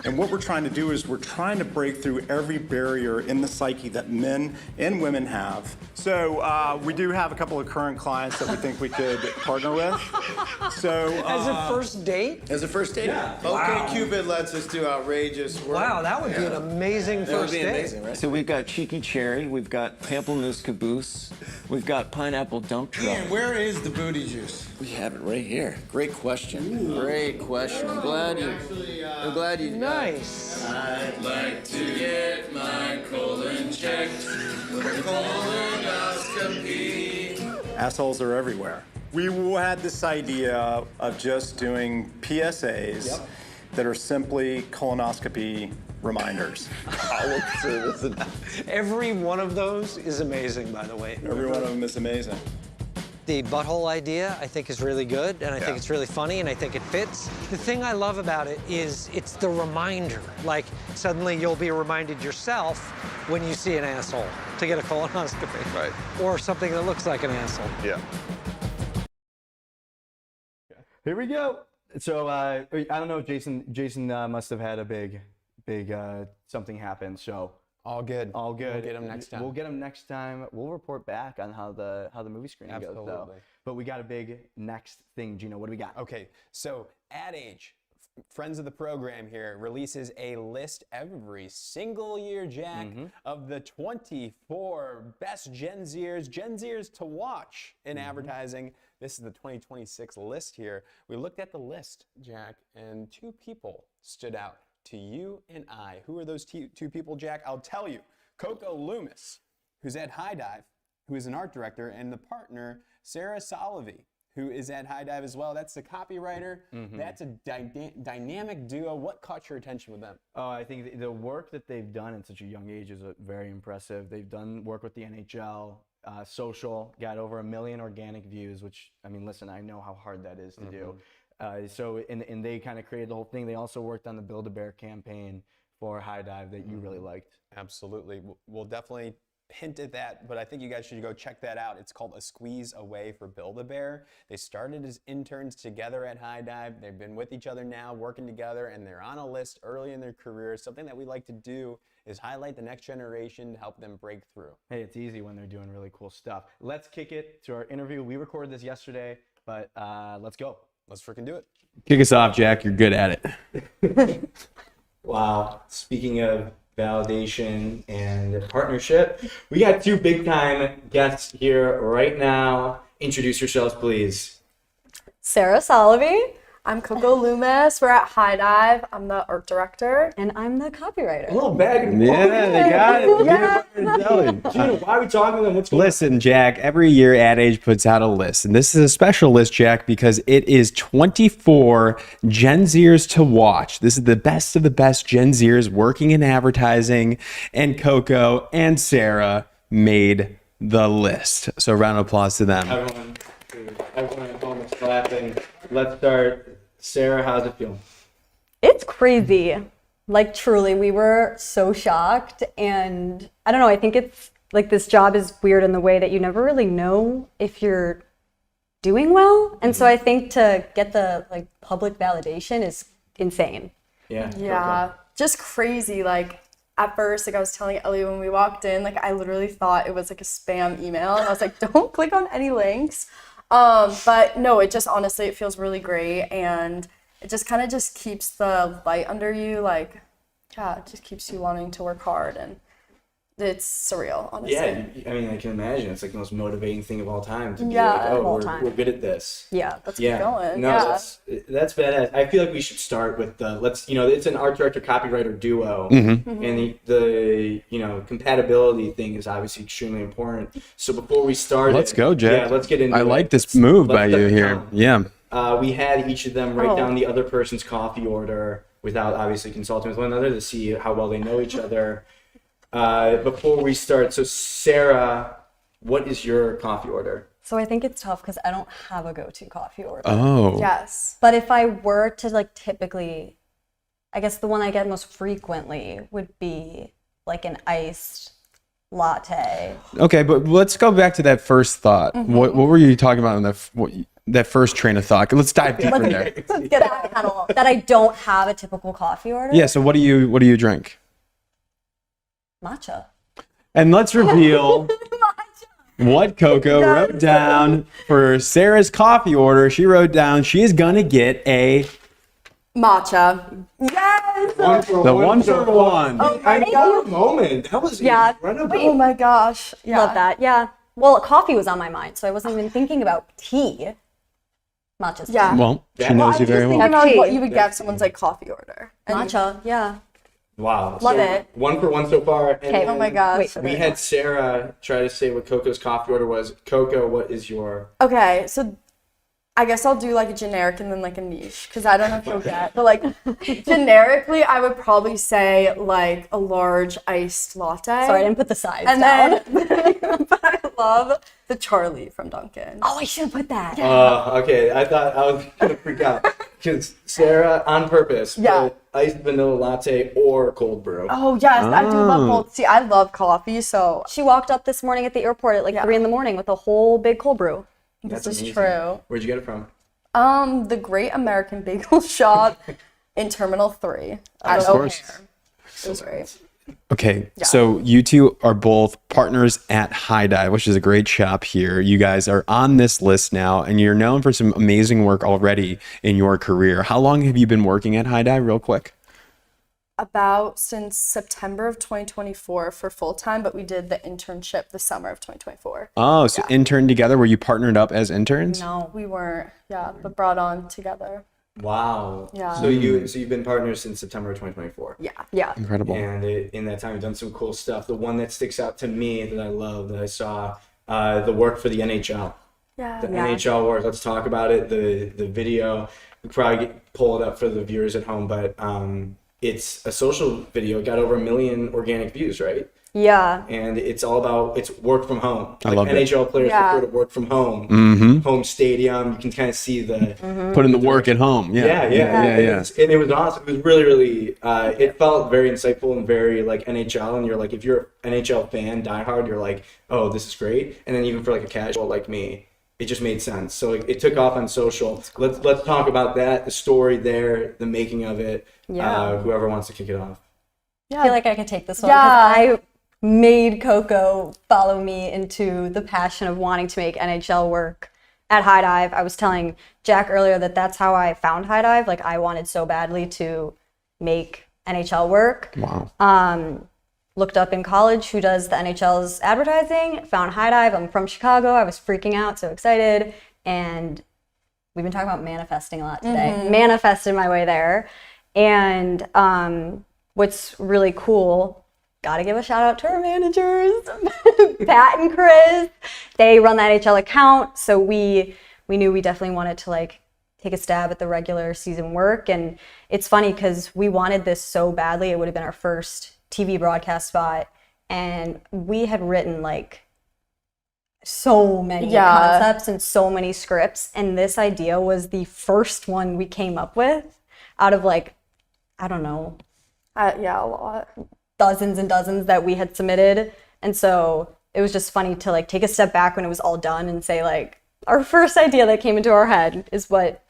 And what we're trying to do is we're trying to break through every barrier in the psyche that men and women have. So we do have a couple of current clients that we think we could partner with. So as a first date? As a first date? Yeah. Okay, Wow. Cupid lets us do outrageous work. Wow, that would be an amazing That would first be date. amazing, right? So we've got Cheeky Cherry, we've got Pamplemousse Caboose, we've got Pineapple Dump Truck. Ian, where is the booty juice? We have it right here. Great question. Great question. I'm glad you. Nice. I'd like to get my colon checked with a colonoscopy. assholes are everywhere. We had this idea of just doing PSAs that are simply colonoscopy reminders. Every one of those is amazing, by the way. Every one of them is amazing. The butthole idea, I think, is really good, and I think it's really funny, and I think it fits. The thing I love about it is it's the reminder. Like, suddenly you'll be reminded yourself when you see an asshole to get a colonoscopy. Right. Or something that looks like an asshole. Yeah. Here we go. So I don't know. Jason must have had a big something happen. So All good. all good. We'll get him next time. We'll get him next time. We'll report back on how the movie screening goes, though. Absolutely. But we got a big next thing. Gino, what do we got? Okay, so Ad Age, friends of the program here, releases a list every single year, Jack, of the 24 best Gen Zers to watch in advertising. This is the 2026 list here. We looked at the list, Jack, and two people stood out to you and I. Who are those two people, Jack? I'll tell you. Coco Loomis, who's at Highdive, who is an art director, and the partner, Sarah Solovy, who is at Highdive as well. That's the copywriter. That's a dynamic duo. What caught your attention with them? Oh, I think the work that they've done at such a young age is very impressive. They've done work with the NHL, social, got over 1 million organic views, which, I mean, listen, I know how hard that is to do. So they kind of created the whole thing. They also worked on the Build-A-Bear campaign for Highdive that you really liked. Absolutely. We'll definitely hint at that, but I think you guys should go check that out. It's called A Squeeze Away for Build-A-Bear. They started as interns together at Highdive. They've been with each other now, working together, and they're on a list early in their careers. Something that we like to do is highlight the next generation to help them break through. Hey, it's easy when they're doing really cool stuff. Let's kick it to our interview. We recorded this yesterday, but let's go. Let's freaking do it. Kick us off, Jack. You're good at it. Wow. Speaking of validation and partnership, we got two big time guests here right now. Introduce yourselves, please. Sarah Solovy. I'm Coco Loomis. We're at Highdive. I'm the art director. And I'm the copywriter. A little bag. Yeah, they got it. Yeah. Gina, why are we talking to them? What's going Listen, Jack, every year Ad Age puts out a list, and this is a special list, Jack, because it is 24 Gen Z-ers to watch. This is the best of the best Gen Z-ers working in advertising, and Coco and Sarah made the list. So round of applause to them. Everyone at home is clapping. Let's start. Sarah, how's it feel? It's crazy. Like, truly, we were so shocked. And I don't know, I think it's like this job is weird in the way that you never really know if you're doing well. And so I think to get the like public validation is insane. Yeah. Just crazy. Like, at first, like I was telling Ellie when we walked in, like I literally thought it was like a spam email. And I was like, don't click on any links. But no, it just honestly, it feels really great. And it just kind of just keeps the light under you. Like, yeah, it just keeps you wanting to work hard. And it's surreal, honestly. Yeah, I mean, I can imagine. It's like the most motivating thing of all time to be Yeah, like, of all oh, time. we're good at this. Yeah. Let's keep going. No, Yeah. that's badass. I feel like we should start with the, it's an art director copywriter duo. Mm-hmm. And the compatibility thing is obviously extremely important. So before we start, Let's go, Jack. Yeah, let's get into it. I like this move by Let's you start here. down. Yeah. We had each of them write down the other person's coffee order without obviously consulting with one another to see how well they know each other. Before we start, so Sarah, what is your coffee order? So I think it's tough because I don't have a go-to coffee order. Oh. Yes. But if I were to like typically, I guess the one I get most frequently would be like an iced latte. Okay, but let's go back to that first thought. Mm-hmm. What were you talking about in that first train of thought? Let's dive deeper there. Let's get that panel. That I don't have a typical coffee order. Yeah, so what do you drink? Matcha. And let's reveal what Coco wrote down for Sarah's coffee order. She wrote down she is gonna get a Matcha. Yes. one for one. Oh my God. Moment. That was incredible. Oh my gosh. Yeah. Love that. Yeah. Well, coffee was on my mind, so I wasn't even thinking about tea. Matcha's Yeah. tea. Well, she knows you very Thinking well. about what you would get if someone's like coffee order. And Matcha. Yeah. Wow. Love it. One for one so far. And Okay. Oh my gosh. we had Sarah try to say what Coco's coffee order was. Coco, what is your? Okay, so I guess I'll do like a generic and then like a niche because I don't know if you'll get. But like generically, I would probably say like a large iced latte. Sorry, I didn't put the size And down. then, but I love the Charlie from Dunkin'. Oh, I should have put that. Okay. I thought I was gonna freak out because Sarah, on purpose, Yeah. put iced vanilla latte or cold brew. Oh yes, I do love both. See, I love coffee, so She walked up this morning at the airport at like 3 a.m. with a whole big cold brew. That's this is amazing. true. Where'd you get it from? The Great American Bagel Shop in Terminal 3 at Of course. O'Hare. It was great. Okay, so you two are both partners at Highdive, which is a great shop here. You guys are on this list now, and you're known for some amazing work already in your career. How long have you been working at Highdive, real quick? About since September of 2024 for full time, but we did the internship the summer of 2024. Oh, so intern together? Were you partnered up as interns? No, we weren't. Yeah, but brought on together. Wow. Yeah. So you've been partners since September of 2024. Yeah. Yeah. Incredible. And in that time, you've done some cool stuff. The one that sticks out to me that I love, that I saw, the work for the NHL. Yeah. The NHL work. Let's talk about it. The video. We probably pull it up for the viewers at home, but it's a social video. It got over 1 million organic views, right? Yeah. And it's all about, it's work from home. I love it. NHL players Yeah. prefer to work from home. Mm-hmm. Home stadium, you can kind of see the Put in the work at home. yeah. And it was awesome. It was really, really. It felt very insightful and very like NHL. And you're like, if you're an NHL fan, diehard, you're like, oh, this is great. And then even for like a casual like me, it just made sense. So it took off on social. Let's talk about that. The story there, the making of it. Yeah. Whoever wants to kick it off. I feel like I could take this one. Yeah. I made Coco follow me into the passion of wanting to make NHL work at Highdive. I was telling Jack earlier that that's how I found Highdive. Like, I wanted so badly to make NHL work. Wow. Looked up in college who does the NHL's advertising, found Highdive. I'm from Chicago. I was freaking out, so excited. And we've been talking about manifesting a lot today. Manifested my way there. And what's really cool, gotta give a shout out to our managers, Pat and Chris. They run the NHL account, so we knew we definitely wanted to like take a stab at the regular season work. And it's funny because we wanted this so badly. It would have been our first TV broadcast spot, and we had written like so many concepts and so many scripts, and this idea was the first one we came up with out of like, I don't know, a lot. Dozens and dozens that we had submitted. And so it was just funny to like take a step back when it was all done and say like, our first idea that came into our head is what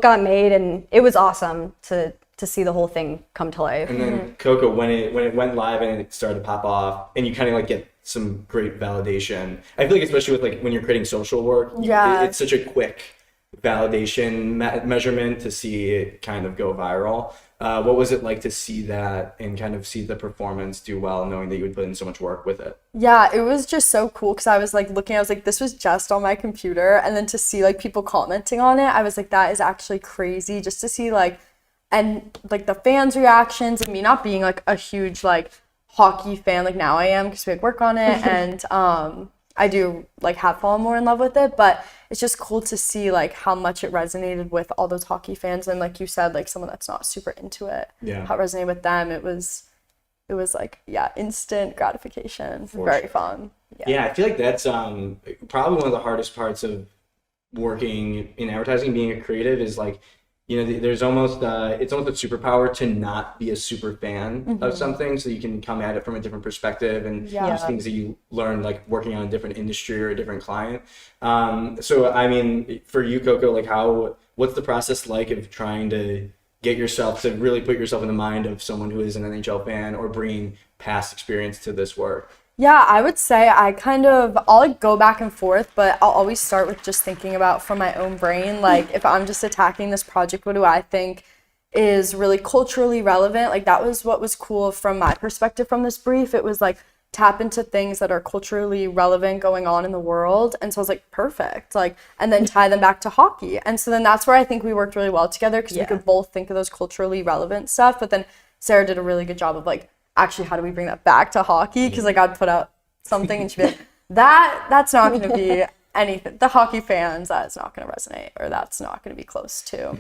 got made. And it was awesome to see the whole thing come to life. And then Coco, when it went live and it started to pop off, and you kind of like get some great validation. I feel like especially with like when you're creating social work, it's such a quick validation measurement to see it kind of go viral. What was it like to see that and kind of see the performance do well, knowing that you would put in so much work with it? Yeah, it was just so cool because I was like looking, I was like, this was just on my computer. And then to see like people commenting on it, I was like, that is actually crazy just to see like, and like the fans' reactions and me not being like a huge like hockey fan like now I am because we had work on it. And I do like have fallen more in love with it, but it's just cool to see like how much it resonated with all those hockey fans. And like you said, like someone that's not super into it, how it resonated with them. It was like, instant gratification. Very fun. Yeah, I feel like that's probably one of the hardest parts of working in advertising, being a creative, is like, you know, there's almost it's almost a superpower to not be a super fan of something, so you can come at it from a different perspective and use things that you learn like working on a different industry or a different client. So I mean, for you, Coco, like what's the process like of trying to get yourself to really put yourself in the mind of someone who is an NHL fan, or bringing past experience to this work? Yeah, I would say I'll like go back and forth, but I'll always start with just thinking about from my own brain, like if I'm just attacking this project, what do I think is really culturally relevant? Like that was what was cool from my perspective from this brief. It was like tap into things that are culturally relevant going on in the world. And so I was like, perfect. Like, and then tie them back to hockey. And so then that's where I think we worked really well together, because we could both think of those culturally relevant stuff. But then Sarah did a really good job of like, actually, how do we bring that back to hockey? Because like I'd put out something and she'd be like, that's not going to be anything. The hockey fans, that's not going to resonate, or that's not going to be close to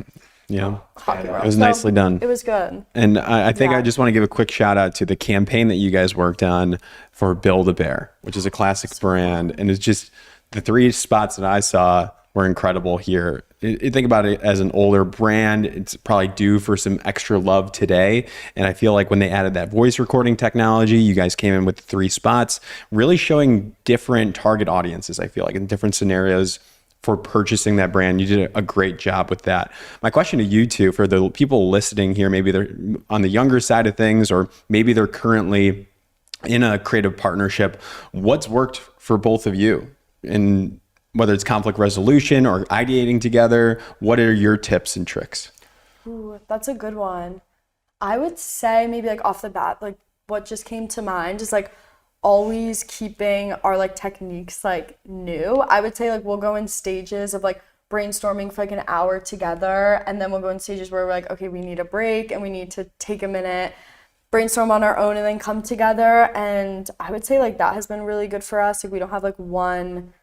hockey world. It was nicely done. It was good. And I think I just want to give a quick shout out to the campaign that you guys worked on for Build-A-Bear, which is a classic brand. And it's just the 3 spots that I saw were incredible here. You think about it as an older brand, it's probably due for some extra love today. And I feel like when they added that voice recording technology, you guys came in with 3 spots, really showing different target audiences, I feel like, in different scenarios for purchasing that brand. You did a great job with that. My question to you two, for the people listening here, maybe they're on the younger side of things, or maybe they're currently in a creative partnership, what's worked for both of you? And whether it's conflict resolution or ideating together, what are your tips and tricks? Ooh, that's a good one. I would say maybe like off the bat, like what just came to mind is like always keeping our like techniques like new. I would say like we'll go in stages of like brainstorming for like an hour together, and then we'll go in stages where we're like, okay, we need a break and we need to take a minute, brainstorm on our own, and then come together. And I would say like that has been really good for us. Like we don't have like one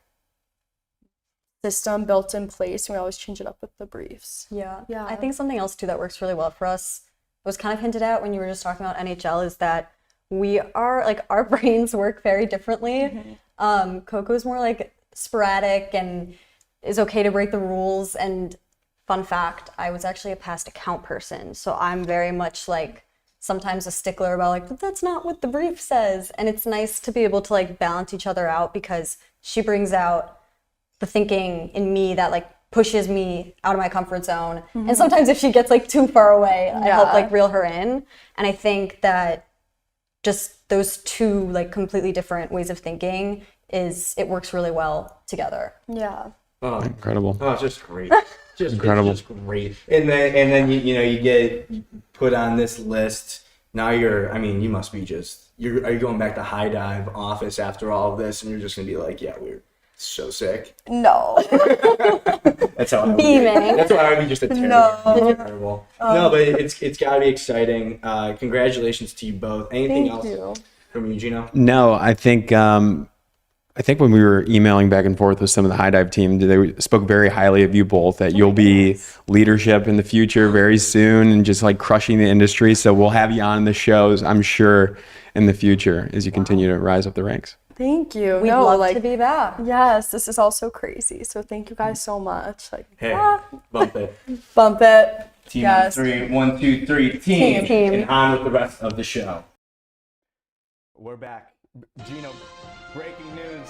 system built in place, and we always change it up with the briefs. Yeah. I think something else too that works really well for us, was kind of hinted at when you were just talking about NHL, is that we are like, our brains work very differently. Coco's more like sporadic and is okay to break the rules. And fun fact, I was actually a past account person. So I'm very much like sometimes a stickler about like, but that's not what the brief says. And it's nice to be able to like balance each other out, because she brings out the thinking in me that like pushes me out of my comfort zone. And sometimes if she gets like too far away, I help like reel her in. And I think that just those two like completely different ways of thinking it works really well together. Yeah. Oh, Incredible. Oh, it's just great. Just Incredible. It's just great. And then you get put on this list. Now you must be are you going back to Highdive office after all of this, and you're just gonna be like, yeah, we're so sick. No. That's how I would Beaming. be. That's why I would be just a terrible. No. Terrible. No, but it's gotta be exciting. Congratulations to you both. Anything else from you, Gino? No, I think when we were emailing back and forth with some of the Highdive team, they spoke very highly of you both, that you'll be leadership in the future very soon and just like crushing the industry. So we'll have you on the shows, I'm sure, in the future as you continue to rise up the ranks. Thank you. We'd love to be back. Yes, this is all so crazy. So thank you guys so much. Like, Hey, bump it. Bump it. Team Yes. on 3. 1, 2, 3. Team. Team. And on with the rest of the show. We're back. Gino, breaking news.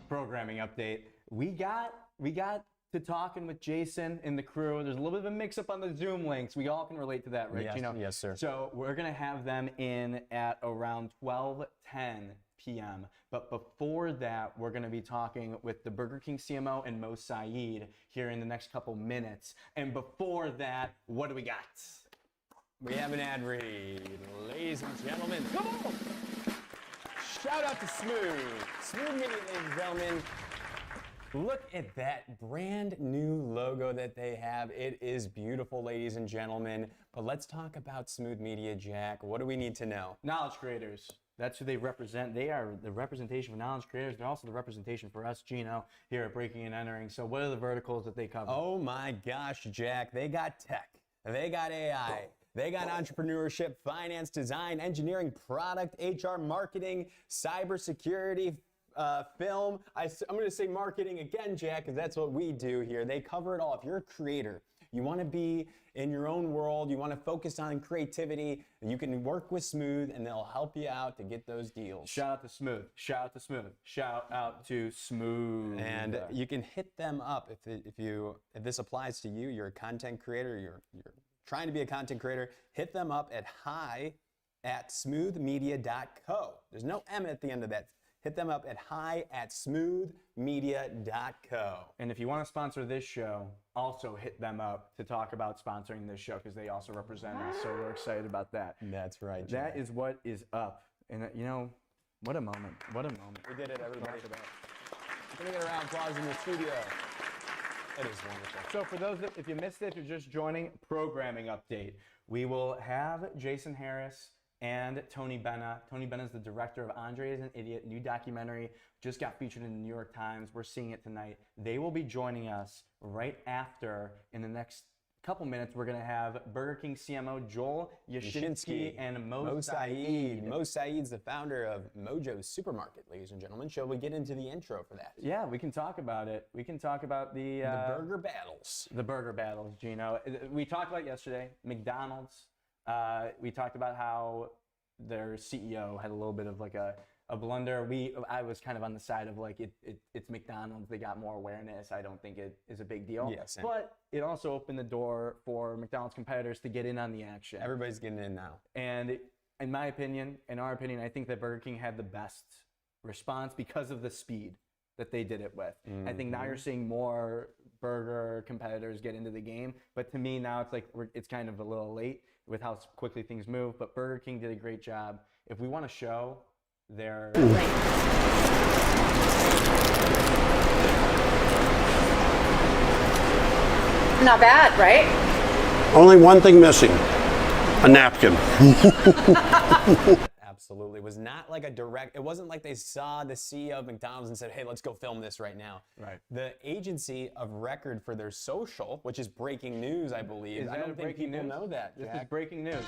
Programming update. We got to talking with Jason and the crew. There's a little bit of a mix up on the Zoom links. We all can relate to that, right, Yes, Gino? yes, sir. So we're gonna have them in at around 12:10 p.m. But before that, we're gonna be talking with the Burger King CMO and Mo Saeed here in the next couple minutes. And before that, what do we got? We have an ad read, ladies and gentlemen. Come on! Shout out to Smooth Media, ladies and gentlemen. Look at that brand new logo that they have. It is beautiful, ladies and gentlemen. But let's talk about Smooth Media, Jack. What do we need to know? Knowledge creators. That's who they represent. They are the representation for knowledge creators. They're also the representation for us, Gino, here at Breaking and Entering. So what are the verticals that they cover? Oh my gosh, Jack. They got tech. They got AI. They got entrepreneurship, finance, design, engineering, product, HR, marketing, cybersecurity, film. I'm going to say marketing again, Jack, because that's what we do here. They cover it all. If you're a creator, you want to be in your own world, you want to focus on creativity, you can work with Smooth and they'll help you out to get those deals. Shout out to Smooth. Shout out to Smooth. Shout out to Smooth. And you can hit them up if this applies to you. You're a content creator, you're trying to be a content creator, hit them up at hi@smoothmedia.co. There's no M at the end of that. Hit them up at hi@smoothmedia.co. And if you want to sponsor this show, also hit them up to talk about sponsoring this show, because they also represent us. So we're excited about that. That's right, That Jack. is what is up. And what a moment. What a moment. We did it, everybody. Can we get a round of applause in the studio? It is wonderful. So for those if you missed it, if you're just joining, programming update. We will have Jason Harris and Tony Benna. Tony Benna is the director of André is an Idiot, new documentary, just got featured in the New York Times. We're seeing it tonight. They will be joining us right after. In the next couple minutes, we're going to have Burger King CMO Joel Yashinsky and Mo Saeed. Mo Saeed's the founder of Mojo Supermarket, ladies and gentlemen. Shall we get into the intro for that? Yeah, we can talk about it. We can talk about the burger battles. The burger battles, Gino. We talked about yesterday, McDonald's. We talked about how their CEO had a little bit of like a blunder. I was kind of on the side of like it's McDonald's. They got more awareness. I don't think it is a big deal. Yes, but it also opened the door for McDonald's competitors to get in on the action. Everybody's getting in now. And in my opinion, in our opinion, I think that Burger King had the best response because of the speed that they did it with. I think now you're seeing more burger competitors get into the game. But to me now it's like it's kind of a little late with how quickly things move. But Burger King did a great job. If we want to show their Not bad, right? Only one thing missing, a napkin. Absolutely. It was not like a direct, it wasn't like they saw the CEO of McDonald's and said, hey, let's go film this right now. Right. The agency of record for their social, which is breaking news, I believe. I don't think people know that, This Jack. is breaking news.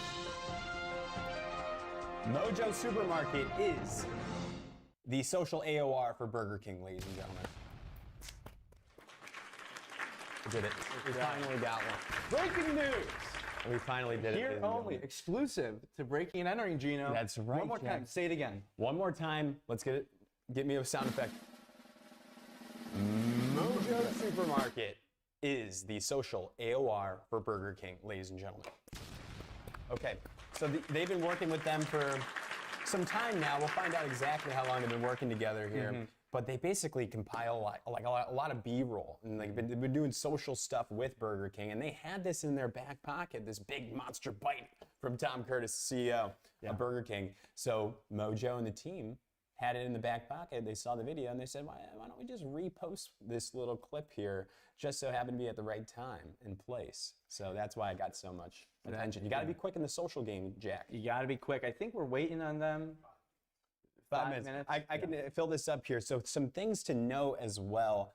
Mojo Supermarket is the social AOR for Burger King, ladies and gentlemen. We did it. We finally got one. Breaking news. We finally did it. Here ladies and only, gentlemen. exclusive to Breaking and Entering, Gino. That's right, One more Jack. time, say it again. One more time. Let's get it. Get me a sound effect. Mojo Supermarket is the social AOR for Burger King, ladies and gentlemen. Okay, so they've been working with them for some time now. We'll find out exactly how long they've been working together here. But they basically compile a lot of B-roll, and they've been doing social stuff with Burger King, and they had this in their back pocket, this big monster bite from Tom Curtis, CEO of Burger King. So Mojo and the team had it in the back pocket. They saw the video and they said, why don't we just repost this little clip here, just so happened to be at the right time and place. So that's why I got so much attention. You got to be quick in the social game, Jack. You got to be quick. I think we're waiting on them. 5 minutes. I can fill this up here. So some things to know as well.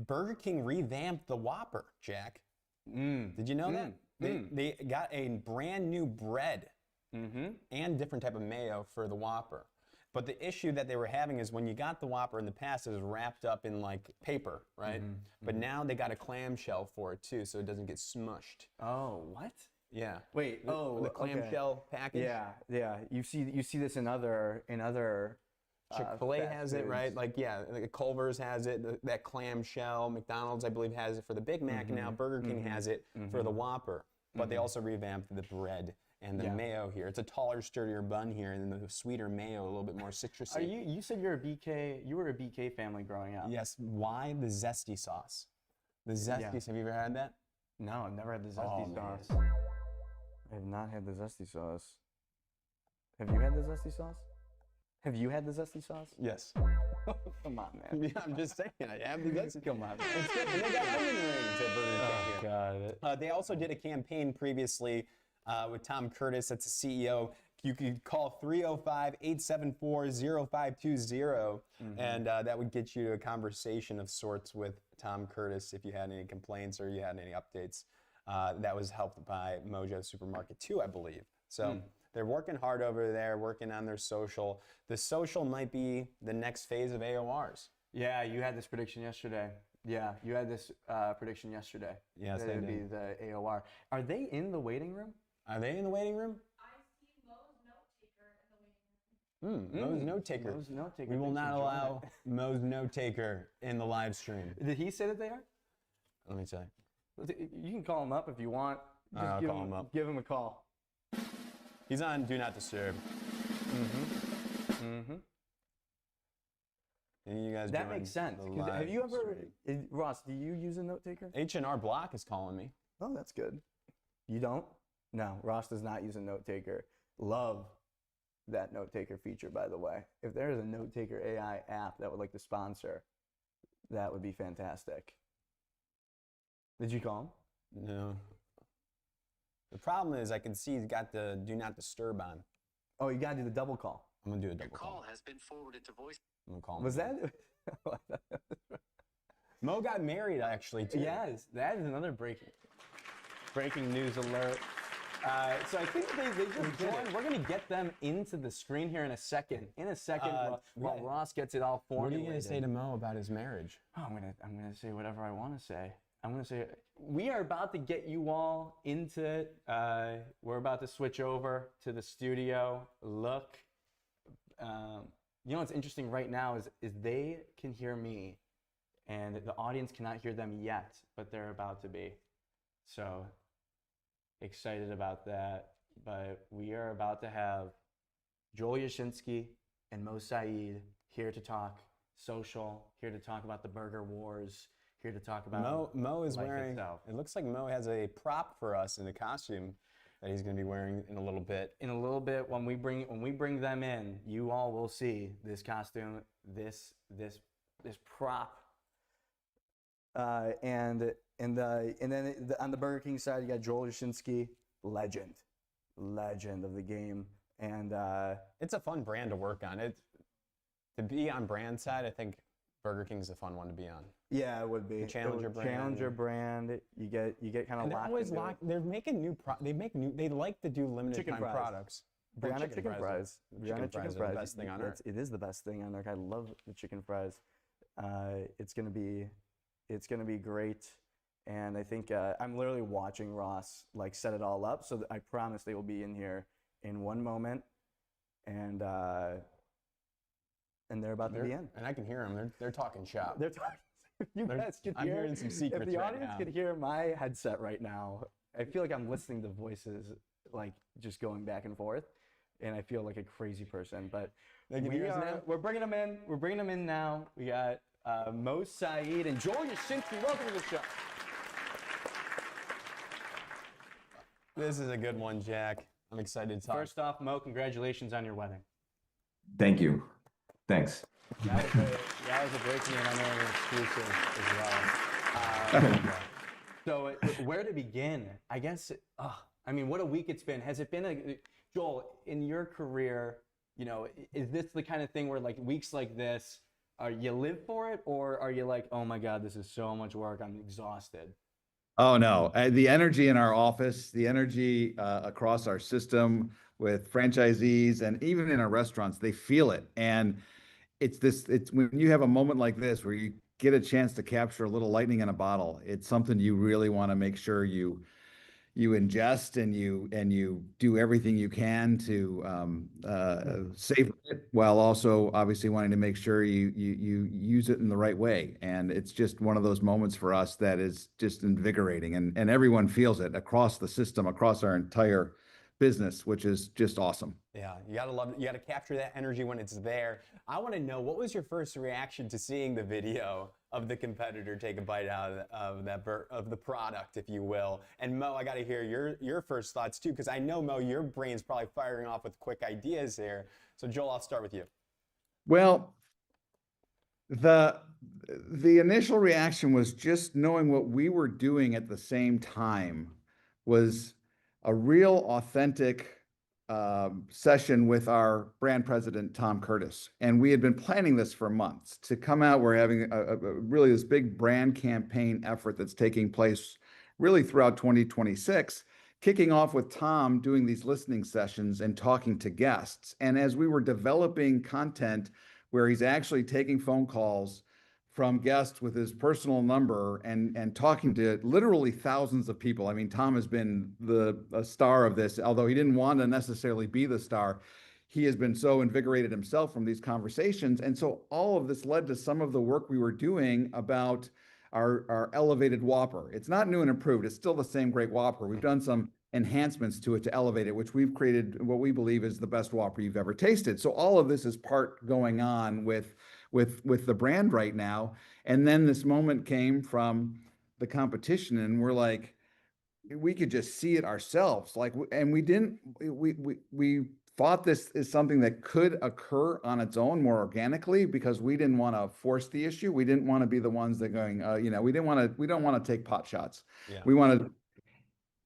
Burger King revamped the Whopper, Jack. Did you know that? They got a brand new bread and different type of mayo for the Whopper. But the issue that they were having is when you got the Whopper in the past, it was wrapped up in like paper, right? But now they got a clamshell for it too, so it doesn't get smushed. Oh, what? Yeah. Wait. The Okay. clamshell package. Yeah. You see this in other. Chick-fil-A fast has it, foods. right? Like, yeah, like Culver's has it, that clamshell. McDonald's, I believe, has it for the Big Mac. Now Burger King has it for the Whopper. But they also revamped the bread and the mayo here. It's a taller, sturdier bun here, and then the sweeter mayo, a little bit more citrusy. You said you were a BK family growing up. Yes. Why the zesty sauce? The zesty. Have you ever had that? No, I've never had the zesty sauce. I have not had the zesty sauce. Have you had the zesty sauce? Have you had the zesty sauce? Yes. Come on, man. Yeah, I'm just saying. I have the zesty. Come on. It's good. And they got onion rings at Burger King here. God. They also did a campaign previously with Tom Curtis, that's the CEO. You could call 305-874-0520, and that would get you to a conversation of sorts with Tom Curtis if you had any complaints or you had any updates. That was helped by Mojo Supermarket too, I believe. So they're working hard over there, working on their social. The social might be the next phase of AORs. Yeah, you had this prediction yesterday. Yeah, you had this prediction yesterday. Yes, that I it would be did. the AOR. Are they in the waiting room? Are they in the waiting room? Mo's note taker. Mo's note taker. We will Thanks not for joining. allow Mo's note taker in the live stream. Did he say that they are? Let me tell you. You can call him up if you want. Just I'll give call him up. Give him a call. He's on Do Not Disturb. And you guys That join makes sense. the 'Cause live have you ever, stream. Ross? Do you use a note taker? H&R Block is calling me. Oh, that's good. You don't? No, Ross does not use a note taker. Love that note taker feature, by the way. If there is a note taker AI app that would like to sponsor, that would be fantastic. Did you call him? No. The problem is I can see he's got the Do Not Disturb on. Oh, you gotta do the double call. I'm gonna do a double call. has been forwarded to voice. I'm gonna call him. Was that? Mo got married actually too. Yes, that is another breaking news alert. So I think they just joined. We're gonna get them into the screen here in a second. While Ross gets it all What are formulated. you gonna say to Mo about his marriage? Oh, I'm gonna say whatever I want to say. I'm gonna say we are about to get you all into it. We're about to switch over to the studio. Look, you know what's interesting right now is they can hear me, and the audience cannot hear them yet, but they're about to be. So excited about that. But we are about to have Joel Yashinsky and Mo Saeed here to talk social, here to talk about the burger wars, here to talk about Mo is life wearing. itself. It looks like Mo has a prop for us in the costume that he's gonna be wearing in a little bit. In a little bit, when we bring them in, you all will see this costume, this prop, and then on the Burger King side, you got Joel Yashinsky, legend of the game, And it's a fun brand to work on. To be on brand side, I think Burger King's a fun one to be on. Yeah, it would be. The Challenger brand. Challenger brand. You get kind of They're locked always into locked. They're making they like to do limited Chicken time fries. products. Brianna chicken fries. Brianna chicken fries are the best thing on earth. It is the best thing on earth. I love the chicken fries. It's gonna be great. And I think I'm literally watching Ross like set it all up. So I promise they will be in here in one moment. And they're about to be in. And I can hear them. They're talking shop. They're talking. You guys can I'm hear. hearing some secrets If the right audience now. could hear my headset right now, I feel like I'm listening to voices like just going back and forth, and I feel like a crazy person. But we're bringing them in. We're bringing them in now. We got Mo Saeed and Joel Yashinsky. Welcome to the show. This is a good one, Jack. I'm excited to talk. First off, Mo, congratulations on your wedding. Thank you. Thanthat was a breaking in. I know an exclusive as well. So where to begin? I guess, I mean, what a week it's been. Has it been Joel, in your career, you know, is this the kind of thing where like weeks like this, you live for it, or are you like, oh my God, this is so much work, I'm exhausted? Oh no, the energy in our office, the energy across our system with franchisees and even in our restaurants, they feel it. And it's when you have a moment like this where you get a chance to capture a little lightning in a bottle, it's something you really want to make sure you ingest and you do everything you can to savor it, while also obviously wanting to make sure you use it in the right way. And it's just one of those moments for us that is just invigorating, and everyone feels it across the system, across our entire business, which is just awesome. Yeah, you gotta love it. You gotta capture that energy when it's there. I want to know, what was your first reaction to seeing the video of the competitor take a bite out of the product, if you will? And Mo, I gotta hear your first thoughts too, because I know, Mo, your brain's probably firing off with quick ideas here. So Joel, I'll start with you. Well, the initial reaction was just knowing what we were doing at the same time was a real authentic session with our brand president, Tom Curtis. And we had been planning this for months to come out. We're having really this big brand campaign effort that's taking place really throughout 2026, kicking off with Tom doing these listening sessions and talking to guests. And as we were developing content where he's actually taking phone calls from guests with his personal number and talking to literally thousands of people. I mean, Tom has been a star of this, although he didn't want to necessarily be the star. He has been so invigorated himself from these conversations. And so all of this led to some of the work we were doing about our elevated Whopper. It's not new and improved. It's still the same great Whopper. We've done some enhancements to it to elevate it, which we've created what we believe is the best Whopper you've ever tasted. So all of this is part going on with the brand right now. And then this moment came from the competition, and we're like, we could just see it ourselves. And we thought this is something that could occur on its own more organically, because we didn't want to force the issue. We didn't want to be the ones that going, we don't want to take pot shots. Yeah. We wanted,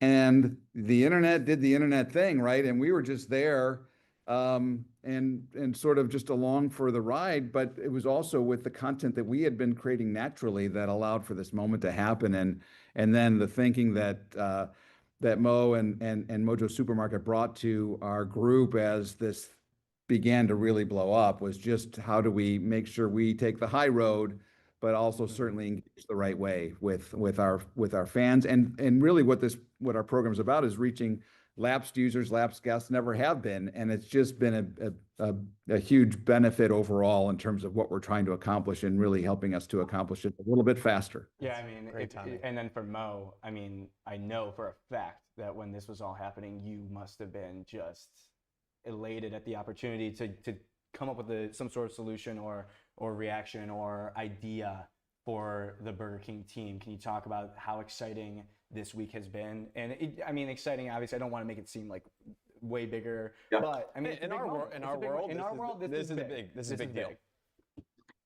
and the internet did the internet thing, right? And we were just there, and sort of just along for the ride. But it was also with the content that we had been creating naturally that allowed for this moment to happen. And then the thinking that Mo and Mojo Supermarket brought to our group as this began to really blow up was just, how do we make sure we take the high road, but also certainly engage the right way with our fans. And really what our program is about is reaching lapsed users, lapsed guests never have been. And it's just been a huge benefit overall in terms of what we're trying to accomplish, and really helping us to accomplish it a little bit faster. Yeah, I mean, and then for Mo, I mean, I know for a fact that when this was all happening, you must have been just elated at the opportunity to come up with some sort of solution or reaction or idea for the Burger King team. Can you talk about how exciting this week has been? And exciting, obviously, I don't want to make it seem like way bigger, but I mean, in our world, this is a big deal.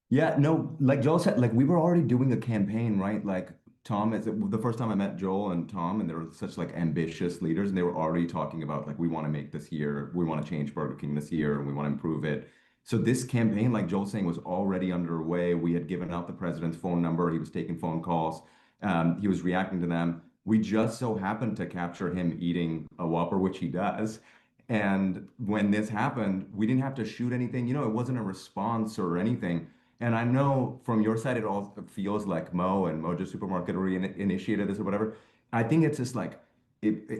Yeah, no, like Joel said, like we were already doing a campaign, right? Like Tom is the first time I met Joel and Tom, and they were such like ambitious leaders, and they were already talking about like we want to make this year, we want to change Burger King this year, and we want to improve it. So this campaign, like Joel saying, was already underway. We had given out the president's phone number. He was taking phone calls. He was reacting to them. We just so happened to capture him eating a Whopper, which he does. And when this happened, we didn't have to shoot anything. You know, it wasn't a response or anything. And I know from your side, it all feels like Mo and Mojo Supermarket initiated this or whatever. I think it's just like,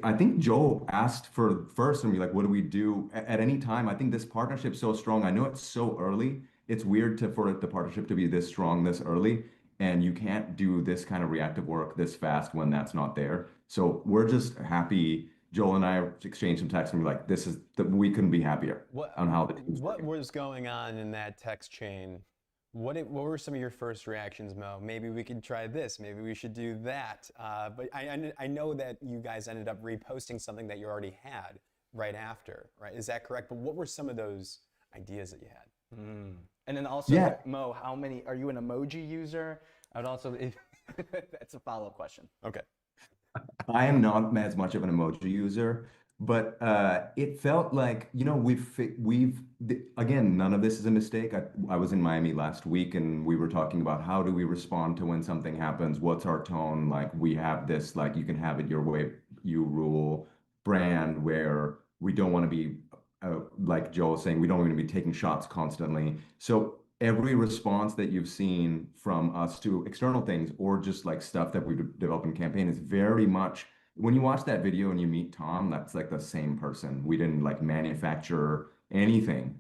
I think Joe asked for first and be like, what do we do at any time? I think this partnership's so strong. I know it's so early. It's weird for the partnership to be this strong this early. And you can't do this kind of reactive work this fast when that's not there. So we're just happy. Joel and I exchanged some texts and we're like, we couldn't be happier on how the team's What working. was going on in that text chain? What were some of your first reactions, Mo? Maybe we could try this. Maybe we should do that. But I know that you guys ended up reposting something that you already had right after, right? Is that correct? But what were some of those ideas that you had? And then also, Yeah. Mo, how many are you an emoji user? I would also that's a follow-up question. Okay. I am not as much of an emoji user, but it felt like, you know, again, none of this is a mistake. I was in Miami last week and we were talking about how do we respond to when something happens? What's our tone? Like we have this, like you can have it your way, you rule brand where we don't want to be, like Joel was saying, we don't want to be taking shots constantly. So every response that you've seen from us to external things or just like stuff that we develop in campaign is very much, when you watch that video and you meet Tom, that's like the same person. We didn't like manufacture anything.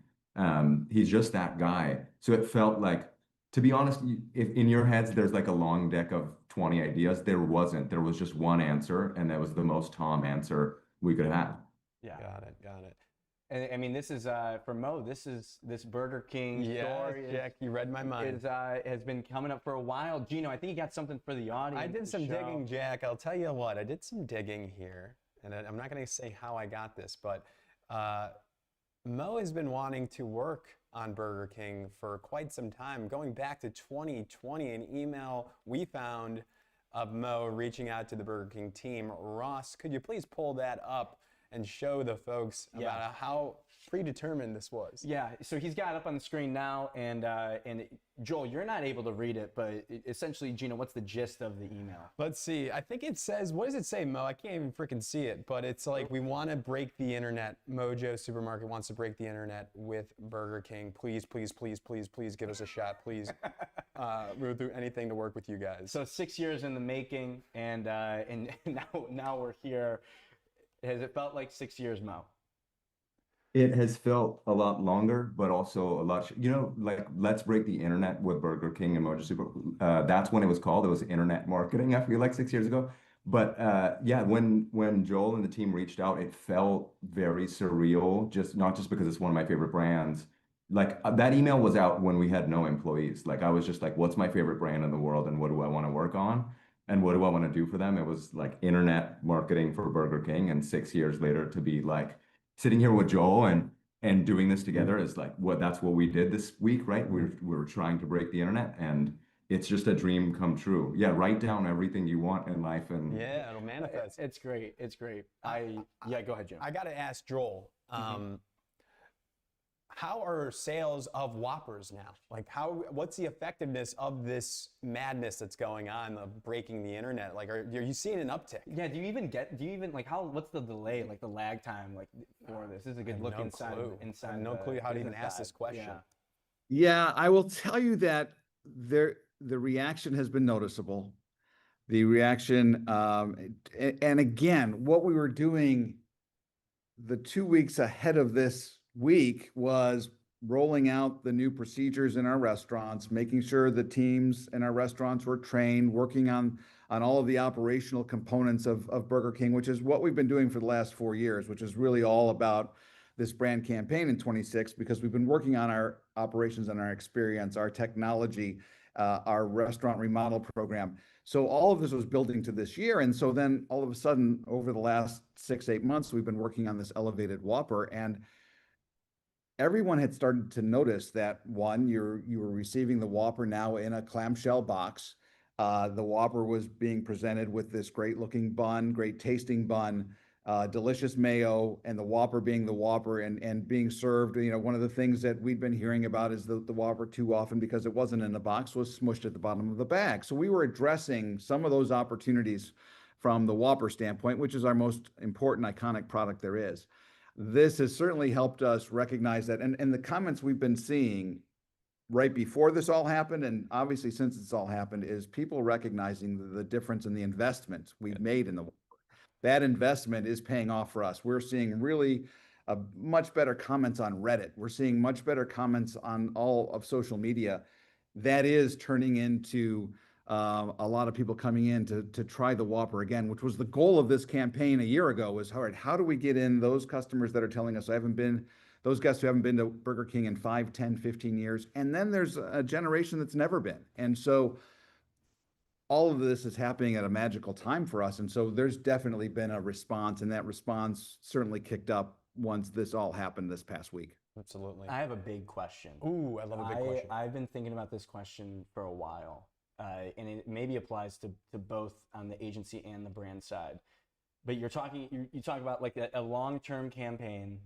He's just that guy. So it felt like, to be honest, if in your heads there's like a long deck of 20 ideas, there wasn't. There was just one answer, and that was the most Tom answer we could have. Yeah. Got it. And I mean, this is for Mo. This Burger King story. Jack, you read my mind. Has been coming up for a while. Gino, I think you got something for the audience. I did to some show. digging, Jack. I'll tell you what, I did some digging here, and I'm not going to say how I got this, but Mo has been wanting to work on Burger King for quite some time, going back to 2020, an email we found of Mo reaching out to the Burger King team. Ross, could you please pull that up and show the folks about how predetermined this was? Yeah, so he's got it up on the screen now, and Joel, you're not able to read it, but essentially, Gino, what's the gist of the email? Let's see. I think it says, what does it say, Mo? I can't even freaking see it, but it's like, we want to break the internet. Mojo Supermarket wants to break the internet with Burger King. Please, please, please, please, please give us a shot, please. We'll do anything to work with you guys. So 6 years in the making, and now we're here. Has it felt like 6 years, Mo? It has felt a lot longer, but also a lot, you know, like let's break the internet with Burger King and Mojo Super. That's when it was called. It was internet marketing, I feel like 6 years ago. But yeah, when Joel and the team reached out, it felt very surreal, not just because it's one of my favorite brands. Like that email was out when we had no employees. Like I was just like, what's my favorite brand in the world and what do I want to work on? And what do I want to do for them? It was like internet marketing for Burger King. And 6 years later to be like sitting here with Joel and doing this together is like that's what we did this week, right? We were trying to break the internet, and it's just a dream come true. Yeah, write down everything you want in life, and yeah, it'll manifest. It's great. It's great. Yeah, go ahead, Jim. I got to ask Joel. How are sales of Whoppers now? Like what's the effectiveness of this madness that's going on of breaking the internet? Like, are you seeing an uptick? Yeah, do you even what's the delay, like the lag time, like for this? This is a good look inside. I have no clue how to even ask this question. Yeah, I will tell you that the reaction has been noticeable. The reaction, and again, what we were doing the 2 weeks ahead of this week was rolling out the new procedures in our restaurants, making sure the teams in our restaurants were trained, working on all of the operational components of Burger King, which is what we've been doing for the last 4 years, which is really all about this brand campaign in 26, because we've been working on our operations and our experience, our technology, our restaurant remodel program. So all of this was building to this year. And so then all of a sudden, over the last 6-8 months, we've been working on this elevated Whopper, and everyone had started to notice that, one, you were receiving the Whopper now in a clamshell box. The Whopper was being presented with this great looking bun, great tasting bun, delicious mayo, and the Whopper being the Whopper and being served. One of the things that we'd been hearing about is the Whopper too often, because it wasn't in the box, was smushed at the bottom of the bag. So we were addressing some of those opportunities from the Whopper standpoint, which is our most important iconic product there is. This has certainly helped us recognize that. And the comments we've been seeing right before this all happened, and obviously since it's all happened, is people recognizing the difference in the investment we've made in the Whopper. That investment is paying off for us. We're seeing really much better comments on Reddit. We're seeing much better comments on all of social media. That is turning into a lot of people coming in to try the Whopper again, which was the goal of this campaign a year ago. Was, all right, how do we get in those customers that are telling us those guests who haven't been to Burger King in 5, 10, 15 years. And then there's a generation that's never been. And so all of this is happening at a magical time for us. And so there's definitely been a response, and that response certainly kicked up once this all happened this past week. Absolutely. I have a big question. Ooh, I love a big question. I've been thinking about this question for a while, and it maybe applies to both on the agency and the brand side. But you talk about like a long-term campaign,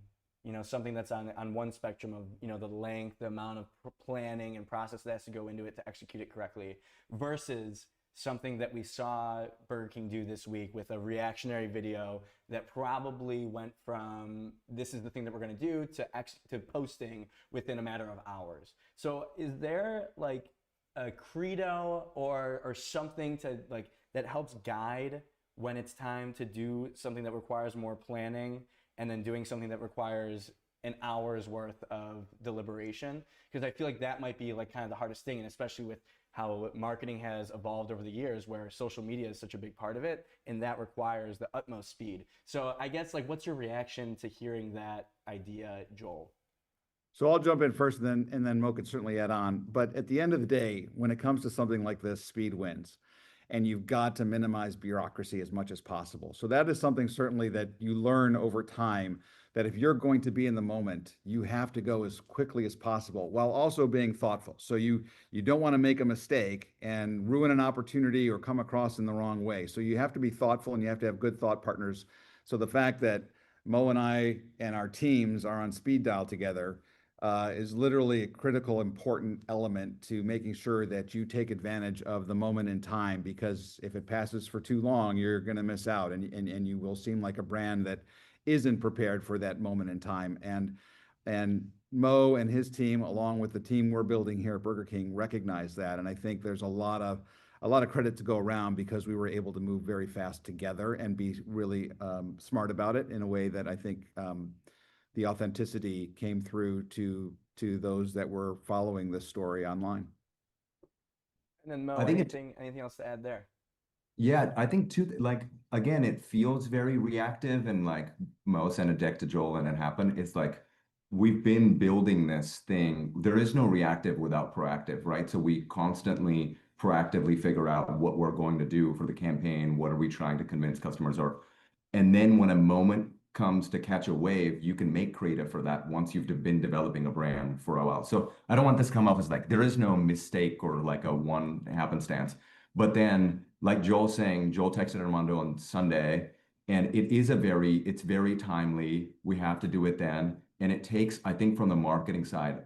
something that's on one spectrum of, the length, the amount of planning and process that has to go into it to execute it correctly, versus something that we saw Burger King do this week with a reactionary video that probably went from this is the thing that we're going to do to posting within a matter of hours. So is there like a credo or something to like that helps guide when it's time to do something that requires more planning and then doing something that requires an hour's worth of deliberation? Because I feel like that might be like kind of the hardest thing, and especially with how marketing has evolved over the years, where social media is such a big part of it, and that requires the utmost speed. So I guess, like, what's your reaction to hearing that idea, Joel? So I'll jump in first, and then Mo can certainly add on. But at the end of the day, when it comes to something like this, speed wins, and you've got to minimize bureaucracy as much as possible. So that is something certainly that you learn over time, that if you're going to be in the moment, you have to go as quickly as possible while also being thoughtful. So you don't want to make a mistake and ruin an opportunity or come across in the wrong way. So you have to be thoughtful, and you have to have good thought partners. So the fact that Mo and I and our teams are on speed dial together is literally a critical, important element to making sure that you take advantage of the moment in time, because if it passes for too long, you're going to miss out, and you will seem like a brand that isn't prepared for that moment in time. And Mo and his team, along with the team we're building here at Burger King, recognize that. And I think there's a lot of credit to go around, because we were able to move very fast together and be really smart about it in a way that I think the authenticity came through to those that were following this story online. And then Mo, I think anything else to add there? Yeah, I think too, like, again, it feels very reactive, and like Mo sent a deck to Joel and it happened. It's like, we've been building this thing. There is no reactive without proactive, right? So we constantly proactively figure out what we're going to do for the campaign. What are we trying to convince customers? And then when a moment comes to catch a wave, you can make creative for that once you've been developing a brand for a while. So I don't want this to come off as like, there is no mistake or like a one happenstance. But then, like Joel saying, Joel texted Armando on Sunday, and it's very timely. We have to do it then. And it takes, I think, from the marketing side,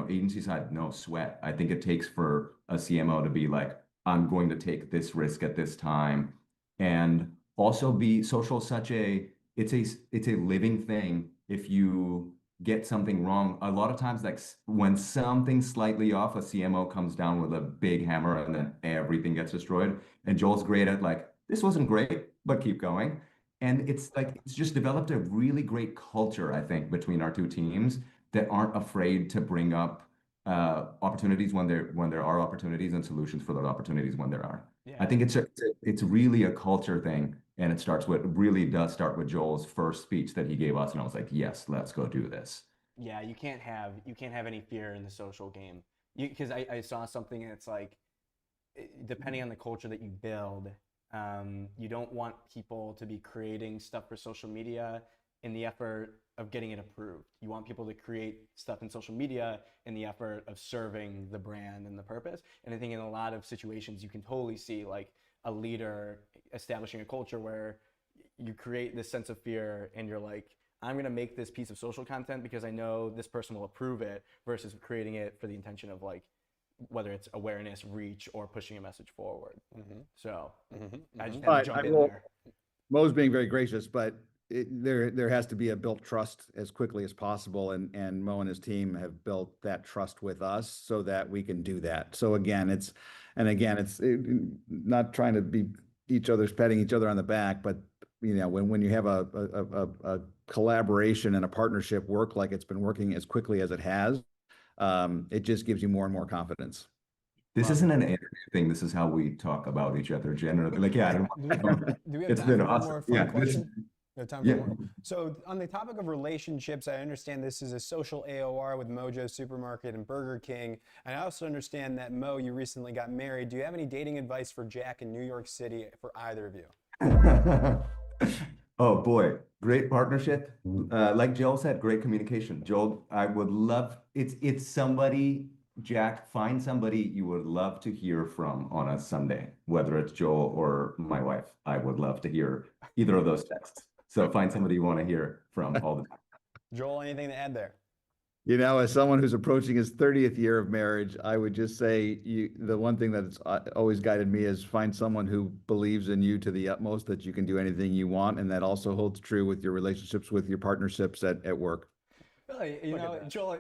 agency side, no sweat. I think it takes for a CMO to be like, I'm going to take this risk at this time. And also be social it's a living thing. If you get something wrong, a lot of times, like when something's slightly off, a CMO comes down with a big hammer and then everything gets destroyed. And Joel's great at like, this wasn't great, but keep going. And it's like, it's just developed a really great culture, I think, between our two teams that aren't afraid to bring up opportunities when there are opportunities, and solutions for those opportunities when there are. Yeah. I think it's really a culture thing. And it really does start with Joel's first speech that he gave us, and I was like, yes, let's go do this. Yeah, you can't have any fear in the social game, because I saw something, and it's like, depending on the culture that you build, you don't want people to be creating stuff for social media in the effort of getting it approved. You want people to create stuff in social media in the effort of serving the brand and the purpose. And I think in a lot of situations, you can totally see like a leader establishing a culture where you create this sense of fear and you're like, I'm going to make this piece of social content because I know this person will approve it, versus creating it for the intention of like, whether it's awareness, reach, or pushing a message forward. So I just had to jump in there. Mo's being very gracious, but there has to be a built trust as quickly as possible, and Mo and his team have built that trust with us so that we can do that. So again, it's not trying to be patting each other on the back, but you know, when you have a collaboration and a partnership work like it's been working as quickly as it has, it just gives you more and more confidence. This isn't an interview thing. This is how we talk about each other generally. Like, yeah, Do we have it's time been for one awesome. more fun Yeah, question? We have time for yeah. more. So on the topic of relationships, I understand this is a social AOR with Mojo Supermarket and Burger King. And I also understand that, Mo, you recently got married. Do you have any dating advice for Jack in New York City for either of you? Oh boy, great partnership. Like Joel said, great communication. Joel, I would love, it's somebody, Jack, find somebody you would love to hear from on a Sunday, whether it's Joel or my wife. I would love to hear either of those texts. So find somebody you want to hear from all the time. Joel, anything to add there? You know, as someone who's approaching his 30th year of marriage, I would just say the one thing that's always guided me is find someone who believes in you to the utmost, that you can do anything you want. And that also holds true with your relationships, with your partnerships at work. Really, you know, Joel,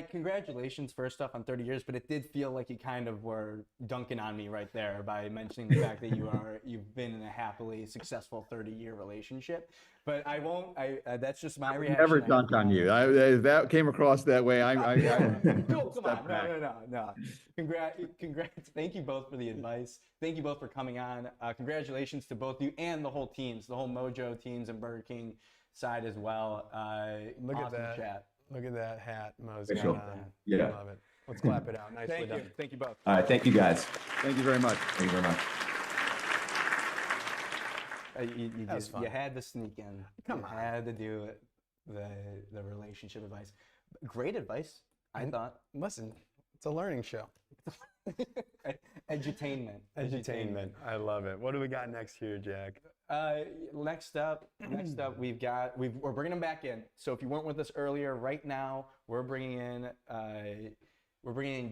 congratulations first off on 30 years, but it did feel like you kind of were dunking on me right there by mentioning the fact that you've been in a happily successful 30-year relationship. But I won't. That's just my reaction. Never dunk on you. If that came across that way, Joel, come on, no. Congrats. Thank you both for the advice. Thank you both for coming on. Congratulations to both you and the whole teams, the whole Mojo teams and Burger King side as well. Look awesome at that. Chat. Look at that hat Mo's For got sure. on. Yeah. I love it. Let's clap it out. Nicely Thank done. you. Thank you both. All right, thank you guys. Thank you very much. Thank you very much. You had to sneak in. Come on. You had to do it. The relationship advice. Great advice, I thought. Listen, it's a learning show. Edutainment. Edutainment. I love it. What do we got next here, Jack? Next up, we're bringing them back in. So if you weren't with us earlier, right now we're bringing in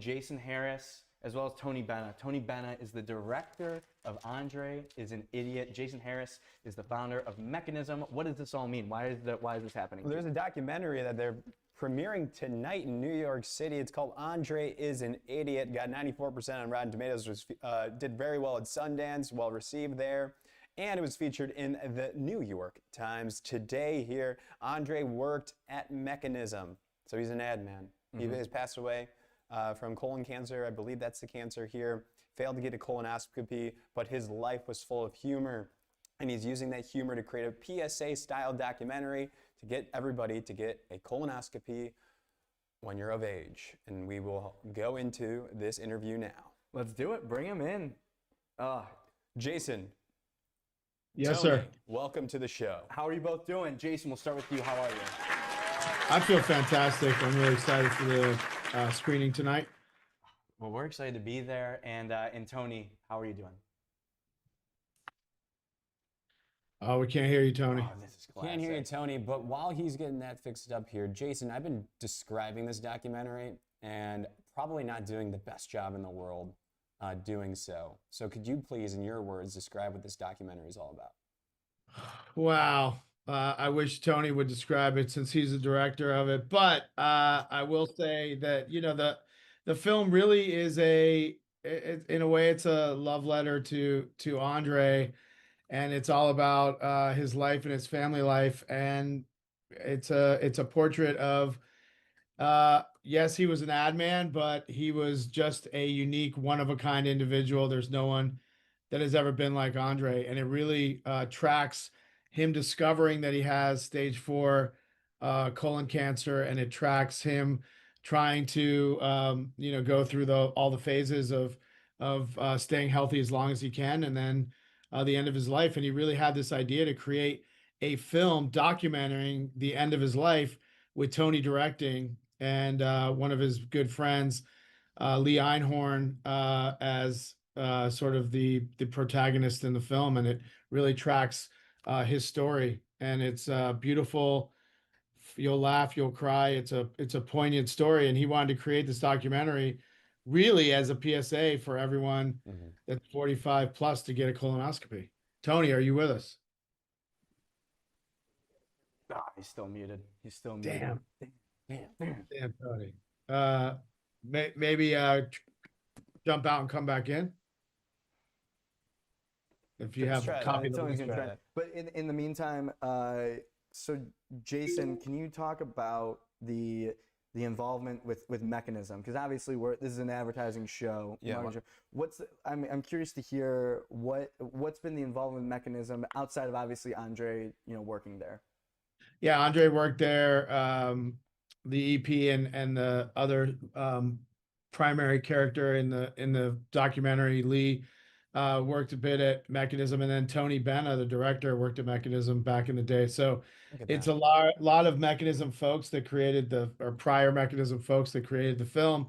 Jason Harris as well as Tony Benna. Tony Benna is the director of André is an Idiot. Jason Harris is the founder of Mekanism. What does this all mean? Why is this happening? Well, there's a documentary that they're premiering tonight in New York City. It's called André is an Idiot. Got 94% on Rotten Tomatoes. Did very well at Sundance. Well received there. And it was featured in the New York Times today here. André worked at Mekanism. So he's an ad man. He has passed away from colon cancer. I believe that's the cancer here. Failed to get a colonoscopy, but his life was full of humor. And he's using that humor to create a PSA-style documentary to get everybody to get a colonoscopy when you're of age. And we will go into this interview now. Let's do it. Bring him in. Jason. Yes, Tony, sir. welcome to the show. How are you both doing? Jason, we'll start with you. How are you? I feel fantastic. I'm really excited for the screening tonight. Well, we're excited to be there. And Tony, how are you doing? Oh, we can't hear you, Tony. Oh, this is classic. Can't hear you, Tony, but while he's getting that fixed up here, Jason, I've been describing this documentary and probably not doing the best job in the world doing so. So could you please, in your words, describe what this documentary is all about? Wow. I wish Tony would describe it since he's the director of it. But I will say that, you know, the film really is in a way, it's a love letter to André. And it's all about his life and his family life. And it's a portrait of, yes, he was an ad man, but he was just a unique, one-of-a-kind individual. There's no one that has ever been like André. And it really tracks him discovering that he has stage 4 colon cancer. And it tracks him trying to, go through all the phases of staying healthy as long as he can. And then the end of his life. And he really had this idea to create a film documenting the end of his life with Tony directing and one of his good friends, Lee Einhorn, as sort of the protagonist in the film, and it really tracks his story. And it's beautiful. You'll laugh, you'll cry. It's a poignant story, and he wanted to create this documentary really as a PSA for everyone that's 45 plus to get a colonoscopy. Tony, are you with us? He's still muted. He's still muted. Damn, Tony. Maybe jump out and come back in. If you have a copy of the Tony's link. gonna try. But in the meantime, so Jason, can you talk about the involvement with Mekanism? Because obviously this is an advertising show. Yeah. I'm curious to hear what's been the involvement with Mekanism outside of obviously André, working there. Yeah, André worked there. The EP and the other primary character in the documentary, Lee, worked a bit at Mekanism, and then Tony Benna, the director, worked at Mekanism back in the day. So it's a lot of Mekanism folks that created prior Mekanism folks that created the film.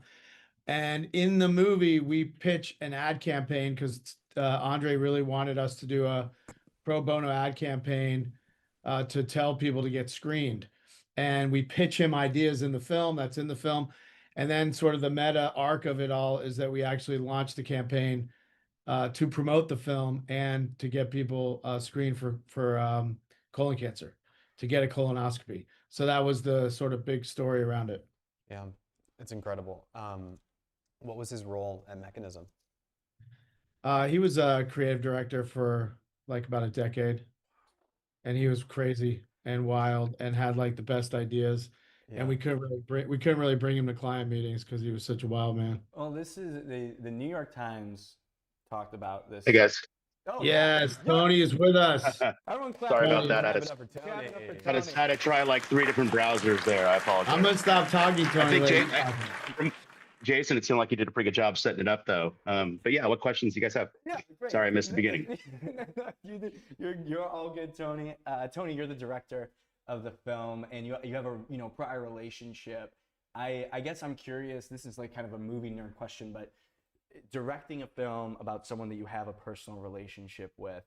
And in the movie, we pitch an ad campaign because André really wanted us to do a pro bono ad campaign to tell people to get screened. And we pitch him ideas in the film, that's in the film. And then sort of the meta arc of it all is that we actually launched the campaign to promote the film and to get people screened for colon cancer, to get a colonoscopy. So that was the sort of big story around it. Yeah, it's incredible. What was his role at Mekanism? He was a creative director for like about a decade, and he was crazy and wild and had like the best ideas. Yeah. And we couldn't really bring him to client meetings because he was such a wild man. Well, this is the New York Times talked about this. Hey guys. Oh, yes, Tony is with us. Sorry about that. I had to try like 3 different browsers there. I apologize. I'm gonna stop talking, Tony. I think Jason, it seemed like you did a pretty good job setting it up, though. But yeah, what questions do you guys have? Yeah, great. Sorry, I missed the beginning. You're all good, Tony. Tony, you're the director of the film, and you have a prior relationship. I guess I'm curious. This is like kind of a movie nerd question, but directing a film about someone that you have a personal relationship with,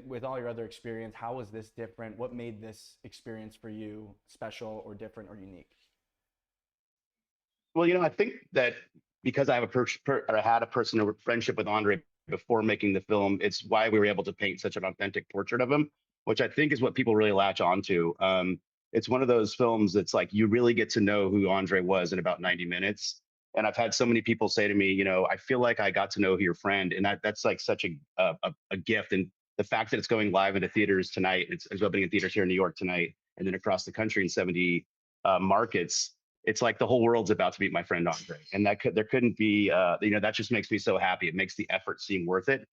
with all your other experience, how was this different? What made this experience for you special or different or unique? Well, I think that because I have had a personal friendship with André before making the film, it's why we were able to paint such an authentic portrait of him, which I think is what people really latch onto. It's one of those films that's like you really get to know who André was in about 90 minutes. And I've had so many people say to me, I feel like I got to know your friend, and that's like such a gift. And the fact that it's going live into theaters tonight, it's opening in theaters here in New York tonight, and then across the country in 70 markets. It's like the whole world's about to meet my friend André, and there couldn't be, that just makes me so happy. It makes the effort seem worth it.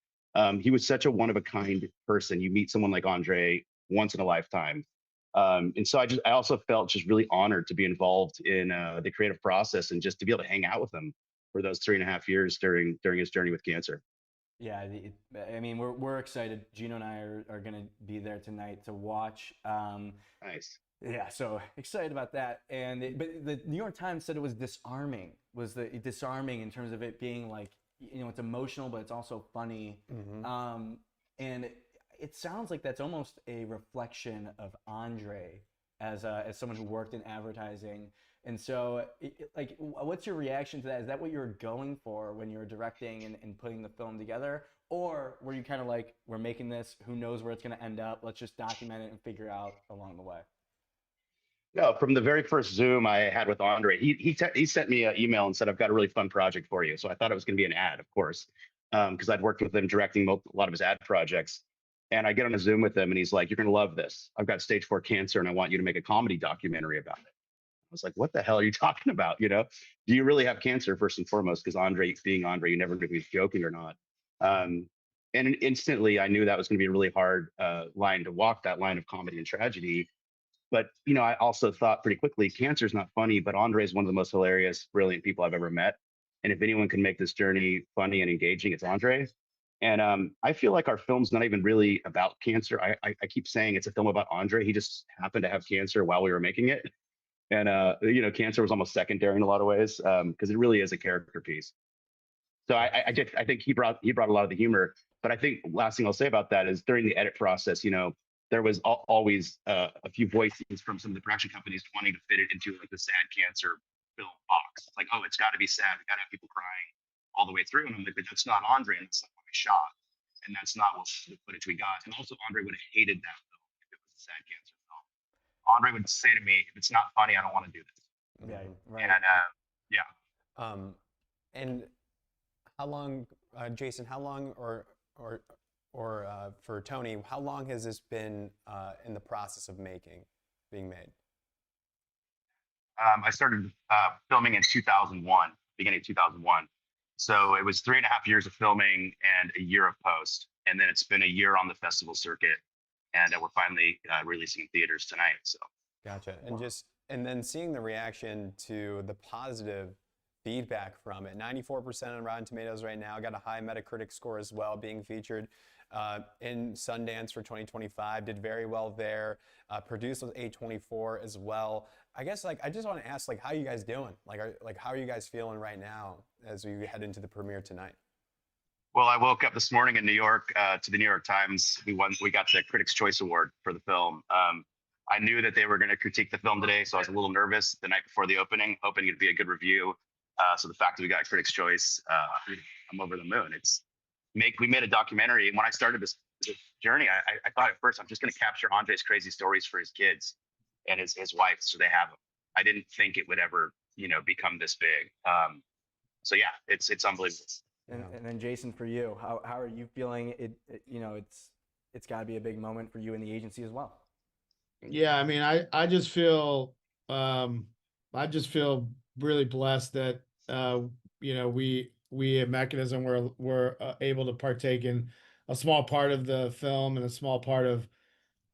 He was such a one-of-a-kind person. You meet someone like André once in a lifetime. And so I also felt just really honored to be involved in the creative process and just to be able to hang out with him for those 3.5 years during his journey with cancer. Yeah, I mean, we're excited. Gino and I are going to be there tonight to watch. Nice. Yeah, so excited about that. But the New York Times said it was disarming. Disarming in terms of it being like, it's emotional, but it's also funny. Mm-hmm. And it sounds like that's almost a reflection of André as someone who worked in advertising. And so, what's your reaction to that? Is that what you were going for when you were directing and putting the film together? Or were you kind of like, we're making this, who knows where it's going to end up? Let's just document it and figure out along the way. No, from the very first Zoom I had with André, he sent me an email and said, I've got a really fun project for you. So I thought it was going to be an ad, of course, because I'd worked with him directing a lot of his ad projects. And I get on a Zoom with him and he's like, you're going to love this. I've got stage 4 cancer and I want you to make a comedy documentary about it. I was like, what the hell are you talking about? Do you really have cancer first and foremost? Because André, being André, you never knew if he was joking or not. And instantly I knew that was going to be a really hard line to walk, that line of comedy and tragedy. But, I also thought pretty quickly, cancer is not funny, but André is one of the most hilarious, brilliant people I've ever met. And if anyone can make this journey funny and engaging, it's André. And I feel like our film's not even really about cancer. I keep saying it's a film about André. He just happened to have cancer while we were making it. And, cancer was almost secondary in a lot of ways because it really is a character piece. So I think he brought a lot of the humor. But I think last thing I'll say about that is during the edit process, there was always a few voices from some of the production companies wanting to fit it into like the sad cancer film box. It's like, oh, it's got to be sad. We got to have people crying all the way through. And I'm like, but that's not André, and that's not what we shot, and that's not what the footage we got. And also, André would have hated that film if it was a sad cancer film. André would say to me, if it's not funny, I don't want to do this. Yeah, right. And yeah. And how long, Jason? How long, or for Tony, how long has this been in the process of being made? I started filming in 2001, beginning of 2001. So it was 3.5 years of filming and a year of post, and then it's been a year on the festival circuit, and we're finally releasing in theaters tonight. So. Gotcha. And then seeing the reaction to the positive feedback from it. 94% on Rotten Tomatoes right now. Got a high Metacritic score as well, being featured in Sundance for 2025. Did very well there. Produced with A24 as well. I guess I just want to ask how you guys doing? How are you guys feeling right now as we head into the premiere tonight? Well, I woke up this morning in New York to the New York Times. We got the Critics' Choice Award for the film. I knew that they were going to critique the film today, so I was a little nervous the night before the opening, hoping it'd be a good review. So the fact that we got Critics' Choice, I'm over the moon. We made a documentary, and when I started this journey, I thought at first I'm just going to capture André's crazy stories for his kids and his wife, so they have them. I didn't think it would ever, become this big. So yeah, it's unbelievable. And then Jason, for you, how are you feeling? It's got to be a big moment for you in the agency as well. Yeah, I mean, I just feel really blessed that we at Mekanism were able to partake in a small part of the film and a small part of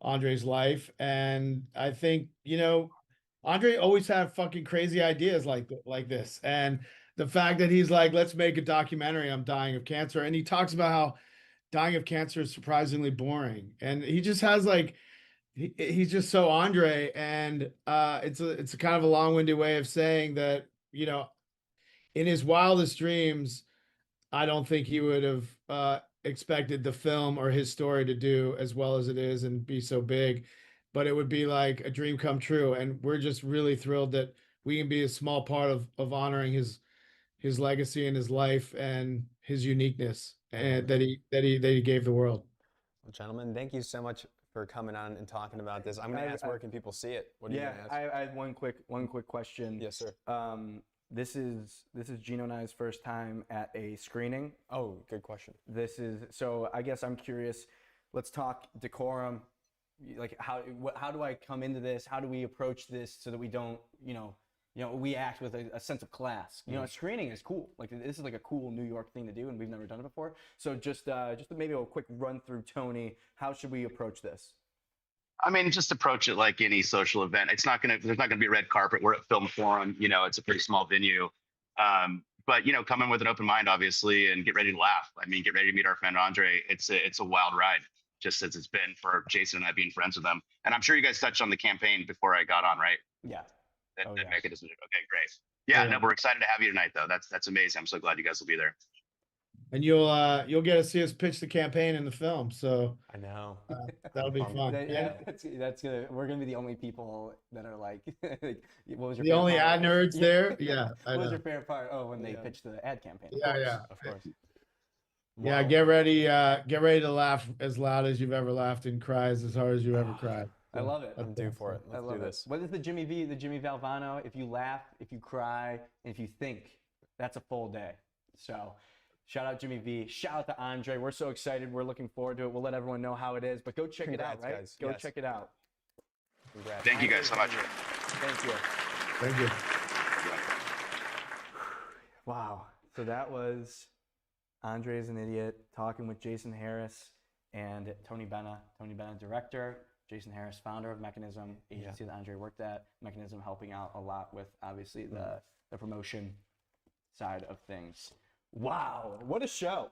André's life. And I think André always had fucking crazy ideas like this, and the fact that he's like, let's make a documentary, I'm dying of cancer, and he talks about how dying of cancer is surprisingly boring, and he just has he's just so André. And it's a kind of a long-winded way of saying that in his wildest dreams, I don't think he would have expected the film or his story to do as well as it is and be so big, but it would be like a dream come true. And we're just really thrilled that we can be a small part of honoring his legacy and his life and his uniqueness, and that he gave the world. Well, gentlemen, thank you so much for coming on and talking about this. I'm going to ask, where can people see it? What are you going to ask? I had one quick question. Yes, sir. This is Gino and I's first time at a screening. Oh, good question. So I guess I'm curious. Let's talk decorum. How do I come into this? How do we approach this so that we don't, we act with a sense of class? A screening is cool. This is a cool New York thing to do, and we've never done it before. So just maybe a quick run through, Tony. How should we approach this? I mean, just approach it like any social event. There's not gonna be a red carpet. We're at Film Forum. It's a pretty small venue. But come in with an open mind, obviously, and get ready to laugh. I mean, get ready to meet our friend André. It's a wild ride, just as it's been for Jason and I being friends with them. And I'm sure you guys touched on the campaign before I got on, right? Yeah. That Mechanism. Okay, great. Yeah, no, we're excited to have you tonight, though. That's amazing. I'm so glad you guys will be there. And you'll get to see us pitch the campaign in the film. So I know that'll be fun. That's gonna. We're gonna be the only people that are what was your the only ad nerds there? Yeah. What was your favorite part? Oh, when they pitched the ad campaign. Of course. Yeah, get ready to laugh as loud as you've ever laughed and cry as hard as you ever cried. I love it. I'm due for it. Let's do this. What is the Jimmy Valvano? If you laugh, if you cry, and if you think, that's a full day. So shout out Jimmy V. Shout out to André. We're so excited. We're looking forward to it. We'll let everyone know how it is. But go check it out, right? Guys. Go check it out. Congrats. Thank you guys so much. Thank you. Thank you. Wow. So that was André is an Idiot talking with Jason Harris and Tony Benna. Tony Benna, director. Jason Harris, founder of Mekanism, agency that André worked at. Mekanism helping out a lot with, obviously, the promotion side of things. Wow, what a show.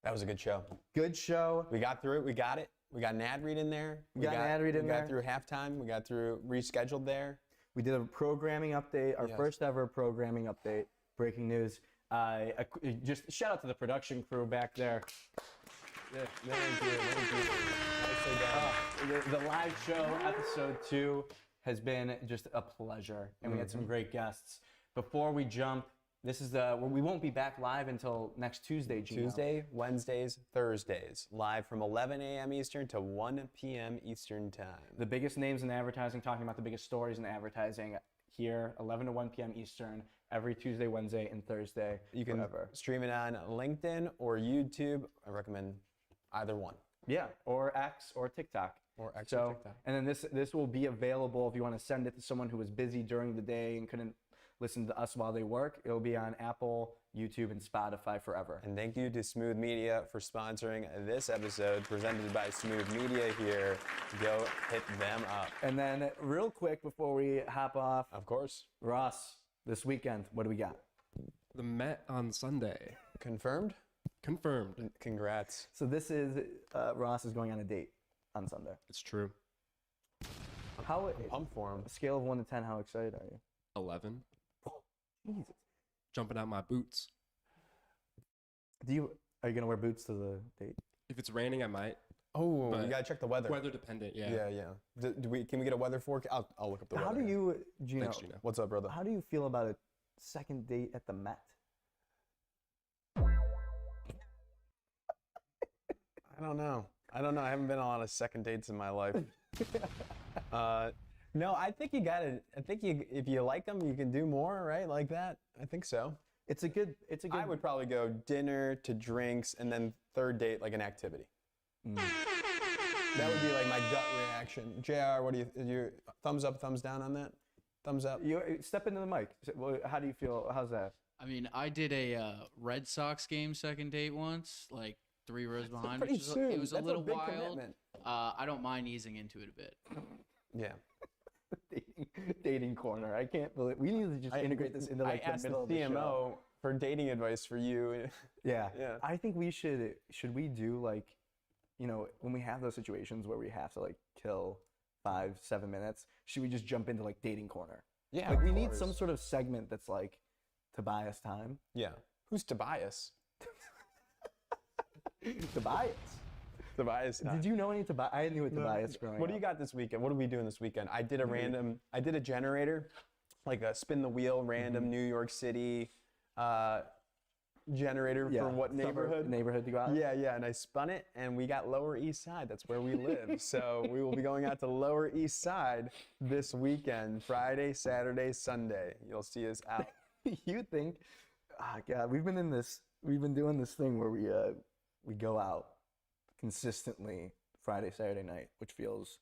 That was a good show. Good show. We got through it. We got it. We got an ad read in there. We got an ad read in there. We got through halftime. We got through rescheduled there. We did a programming update, our first ever programming update. Breaking news. Just shout out to the production crew back there. Yeah, thank you. Nicely done. The live show, episode 2, has been just a pleasure, and we had some great guests. Before we jump, this is we won't be back live until next Tuesday, Gino. Tuesday, Wednesdays, Thursdays, live from 11 a.m. Eastern to 1 p.m. Eastern time. The biggest names in advertising, talking about the biggest stories in advertising here, 11 to 1 p.m. Eastern, every Tuesday, Wednesday, and Thursday. You can stream it on LinkedIn or YouTube. I recommend either one. Yeah, or X or TikTok. Or X or TikTok. And then this will be available if you want to send it to someone who was busy during the day and couldn't listen to us while they work. It'll be on Apple, YouTube, and Spotify forever. And thank you to Smooth Media for sponsoring this episode, presented by Smooth Media here. Go hit them up. And then real quick before we hop off. Of course. Ross, this weekend, what do we got? The Met on Sunday. Confirmed? Confirmed. Congrats. So this is, Ross is going on a date on Sunday. It's true. I'm pumped for him. A scale of 1 to 10, how excited are you? 11. Jesus. Jumping out my boots. Are you gonna wear boots to the date? If it's raining, I might. Oh, but you gotta check the weather. Weather dependent, yeah. Yeah. Can we get a weather forecast? I'll look up the weather. How do you, Gino? Thanks, Gino. What's up, brother? How do you feel about a second date at the Met? I don't know. I haven't been on a lot of second dates in my life. No, I think you gotta. If you like them, you can do more, right? Like that. I think so. It's a good. I would probably go dinner to drinks, and then third date like an activity. That would be like my gut reaction. JR, what do you thumbs up, thumbs down on that? Thumbs up. You step into the mic. How do you feel? How's that? I mean, I did a Red Sox game second date once, like 3 rows behind. Pretty soon. It was That's a little big wild. commitment. I don't mind easing into it a bit. Yeah. Dating corner. I can't believe we need to just integrate this into like the middle of the show. for dating advice for you. Yeah. Yeah. I think we should we do like, when we have those situations where we have to like kill 5-7 minutes, should we just jump into like dating corner? Yeah. Like we need some sort of segment that's like Tobias time. Yeah. Who's Tobias? Tobias. Tobias. Did you know any Tobias? I knew a Tobias growing up. What do you got this weekend? What are we doing this weekend? I did a generator, like a spin the wheel random New York City generator for what neighborhood? Neighborhood to go out? Yeah, and I spun it, and we got Lower East Side. That's where we live. So we will be going out to Lower East Side this weekend, Friday, Saturday, Sunday. You'll see us out. You think, God, we've been doing this thing where we go out consistently Friday, Saturday night, which feels,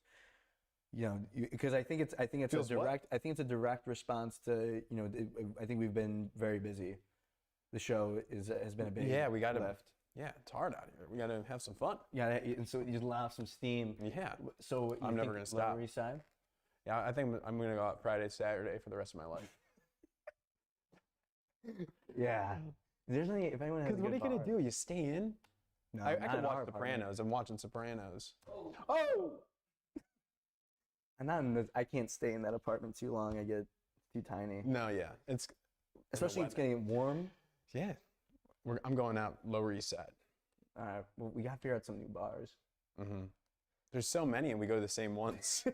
because I think it's Feels a direct response to, I think we've been very busy. The show has been a big Yeah, we got to lift. Yeah, it's hard out here. We got to have some fun. Yeah, and so you allow some steam. Yeah. So I'm never gonna stop. Lower East Side? Yeah, I think I'm gonna go out Friday, Saturday for the rest of my life. Yeah. If anyone has Because what are you gonna do? You stay in? No, I not could in our watch Sopranos. I'm watching Sopranos. Oh! And I can't stay in that apartment too long. I get too tiny. No, yeah, Especially it's getting warm. Yeah, I'm going out Lower East Side. All right. Well, we got to figure out some new bars. Mm-hmm. There's so many, and we go to the same ones.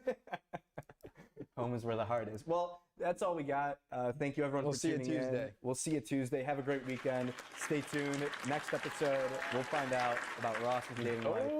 Home is where the heart is. Well, that's all we got. Thank you, everyone, for tuning in. We'll see you Tuesday. We'll see you Tuesday. Have a great weekend. Stay tuned. Next episode, we'll find out about Ross's dating life.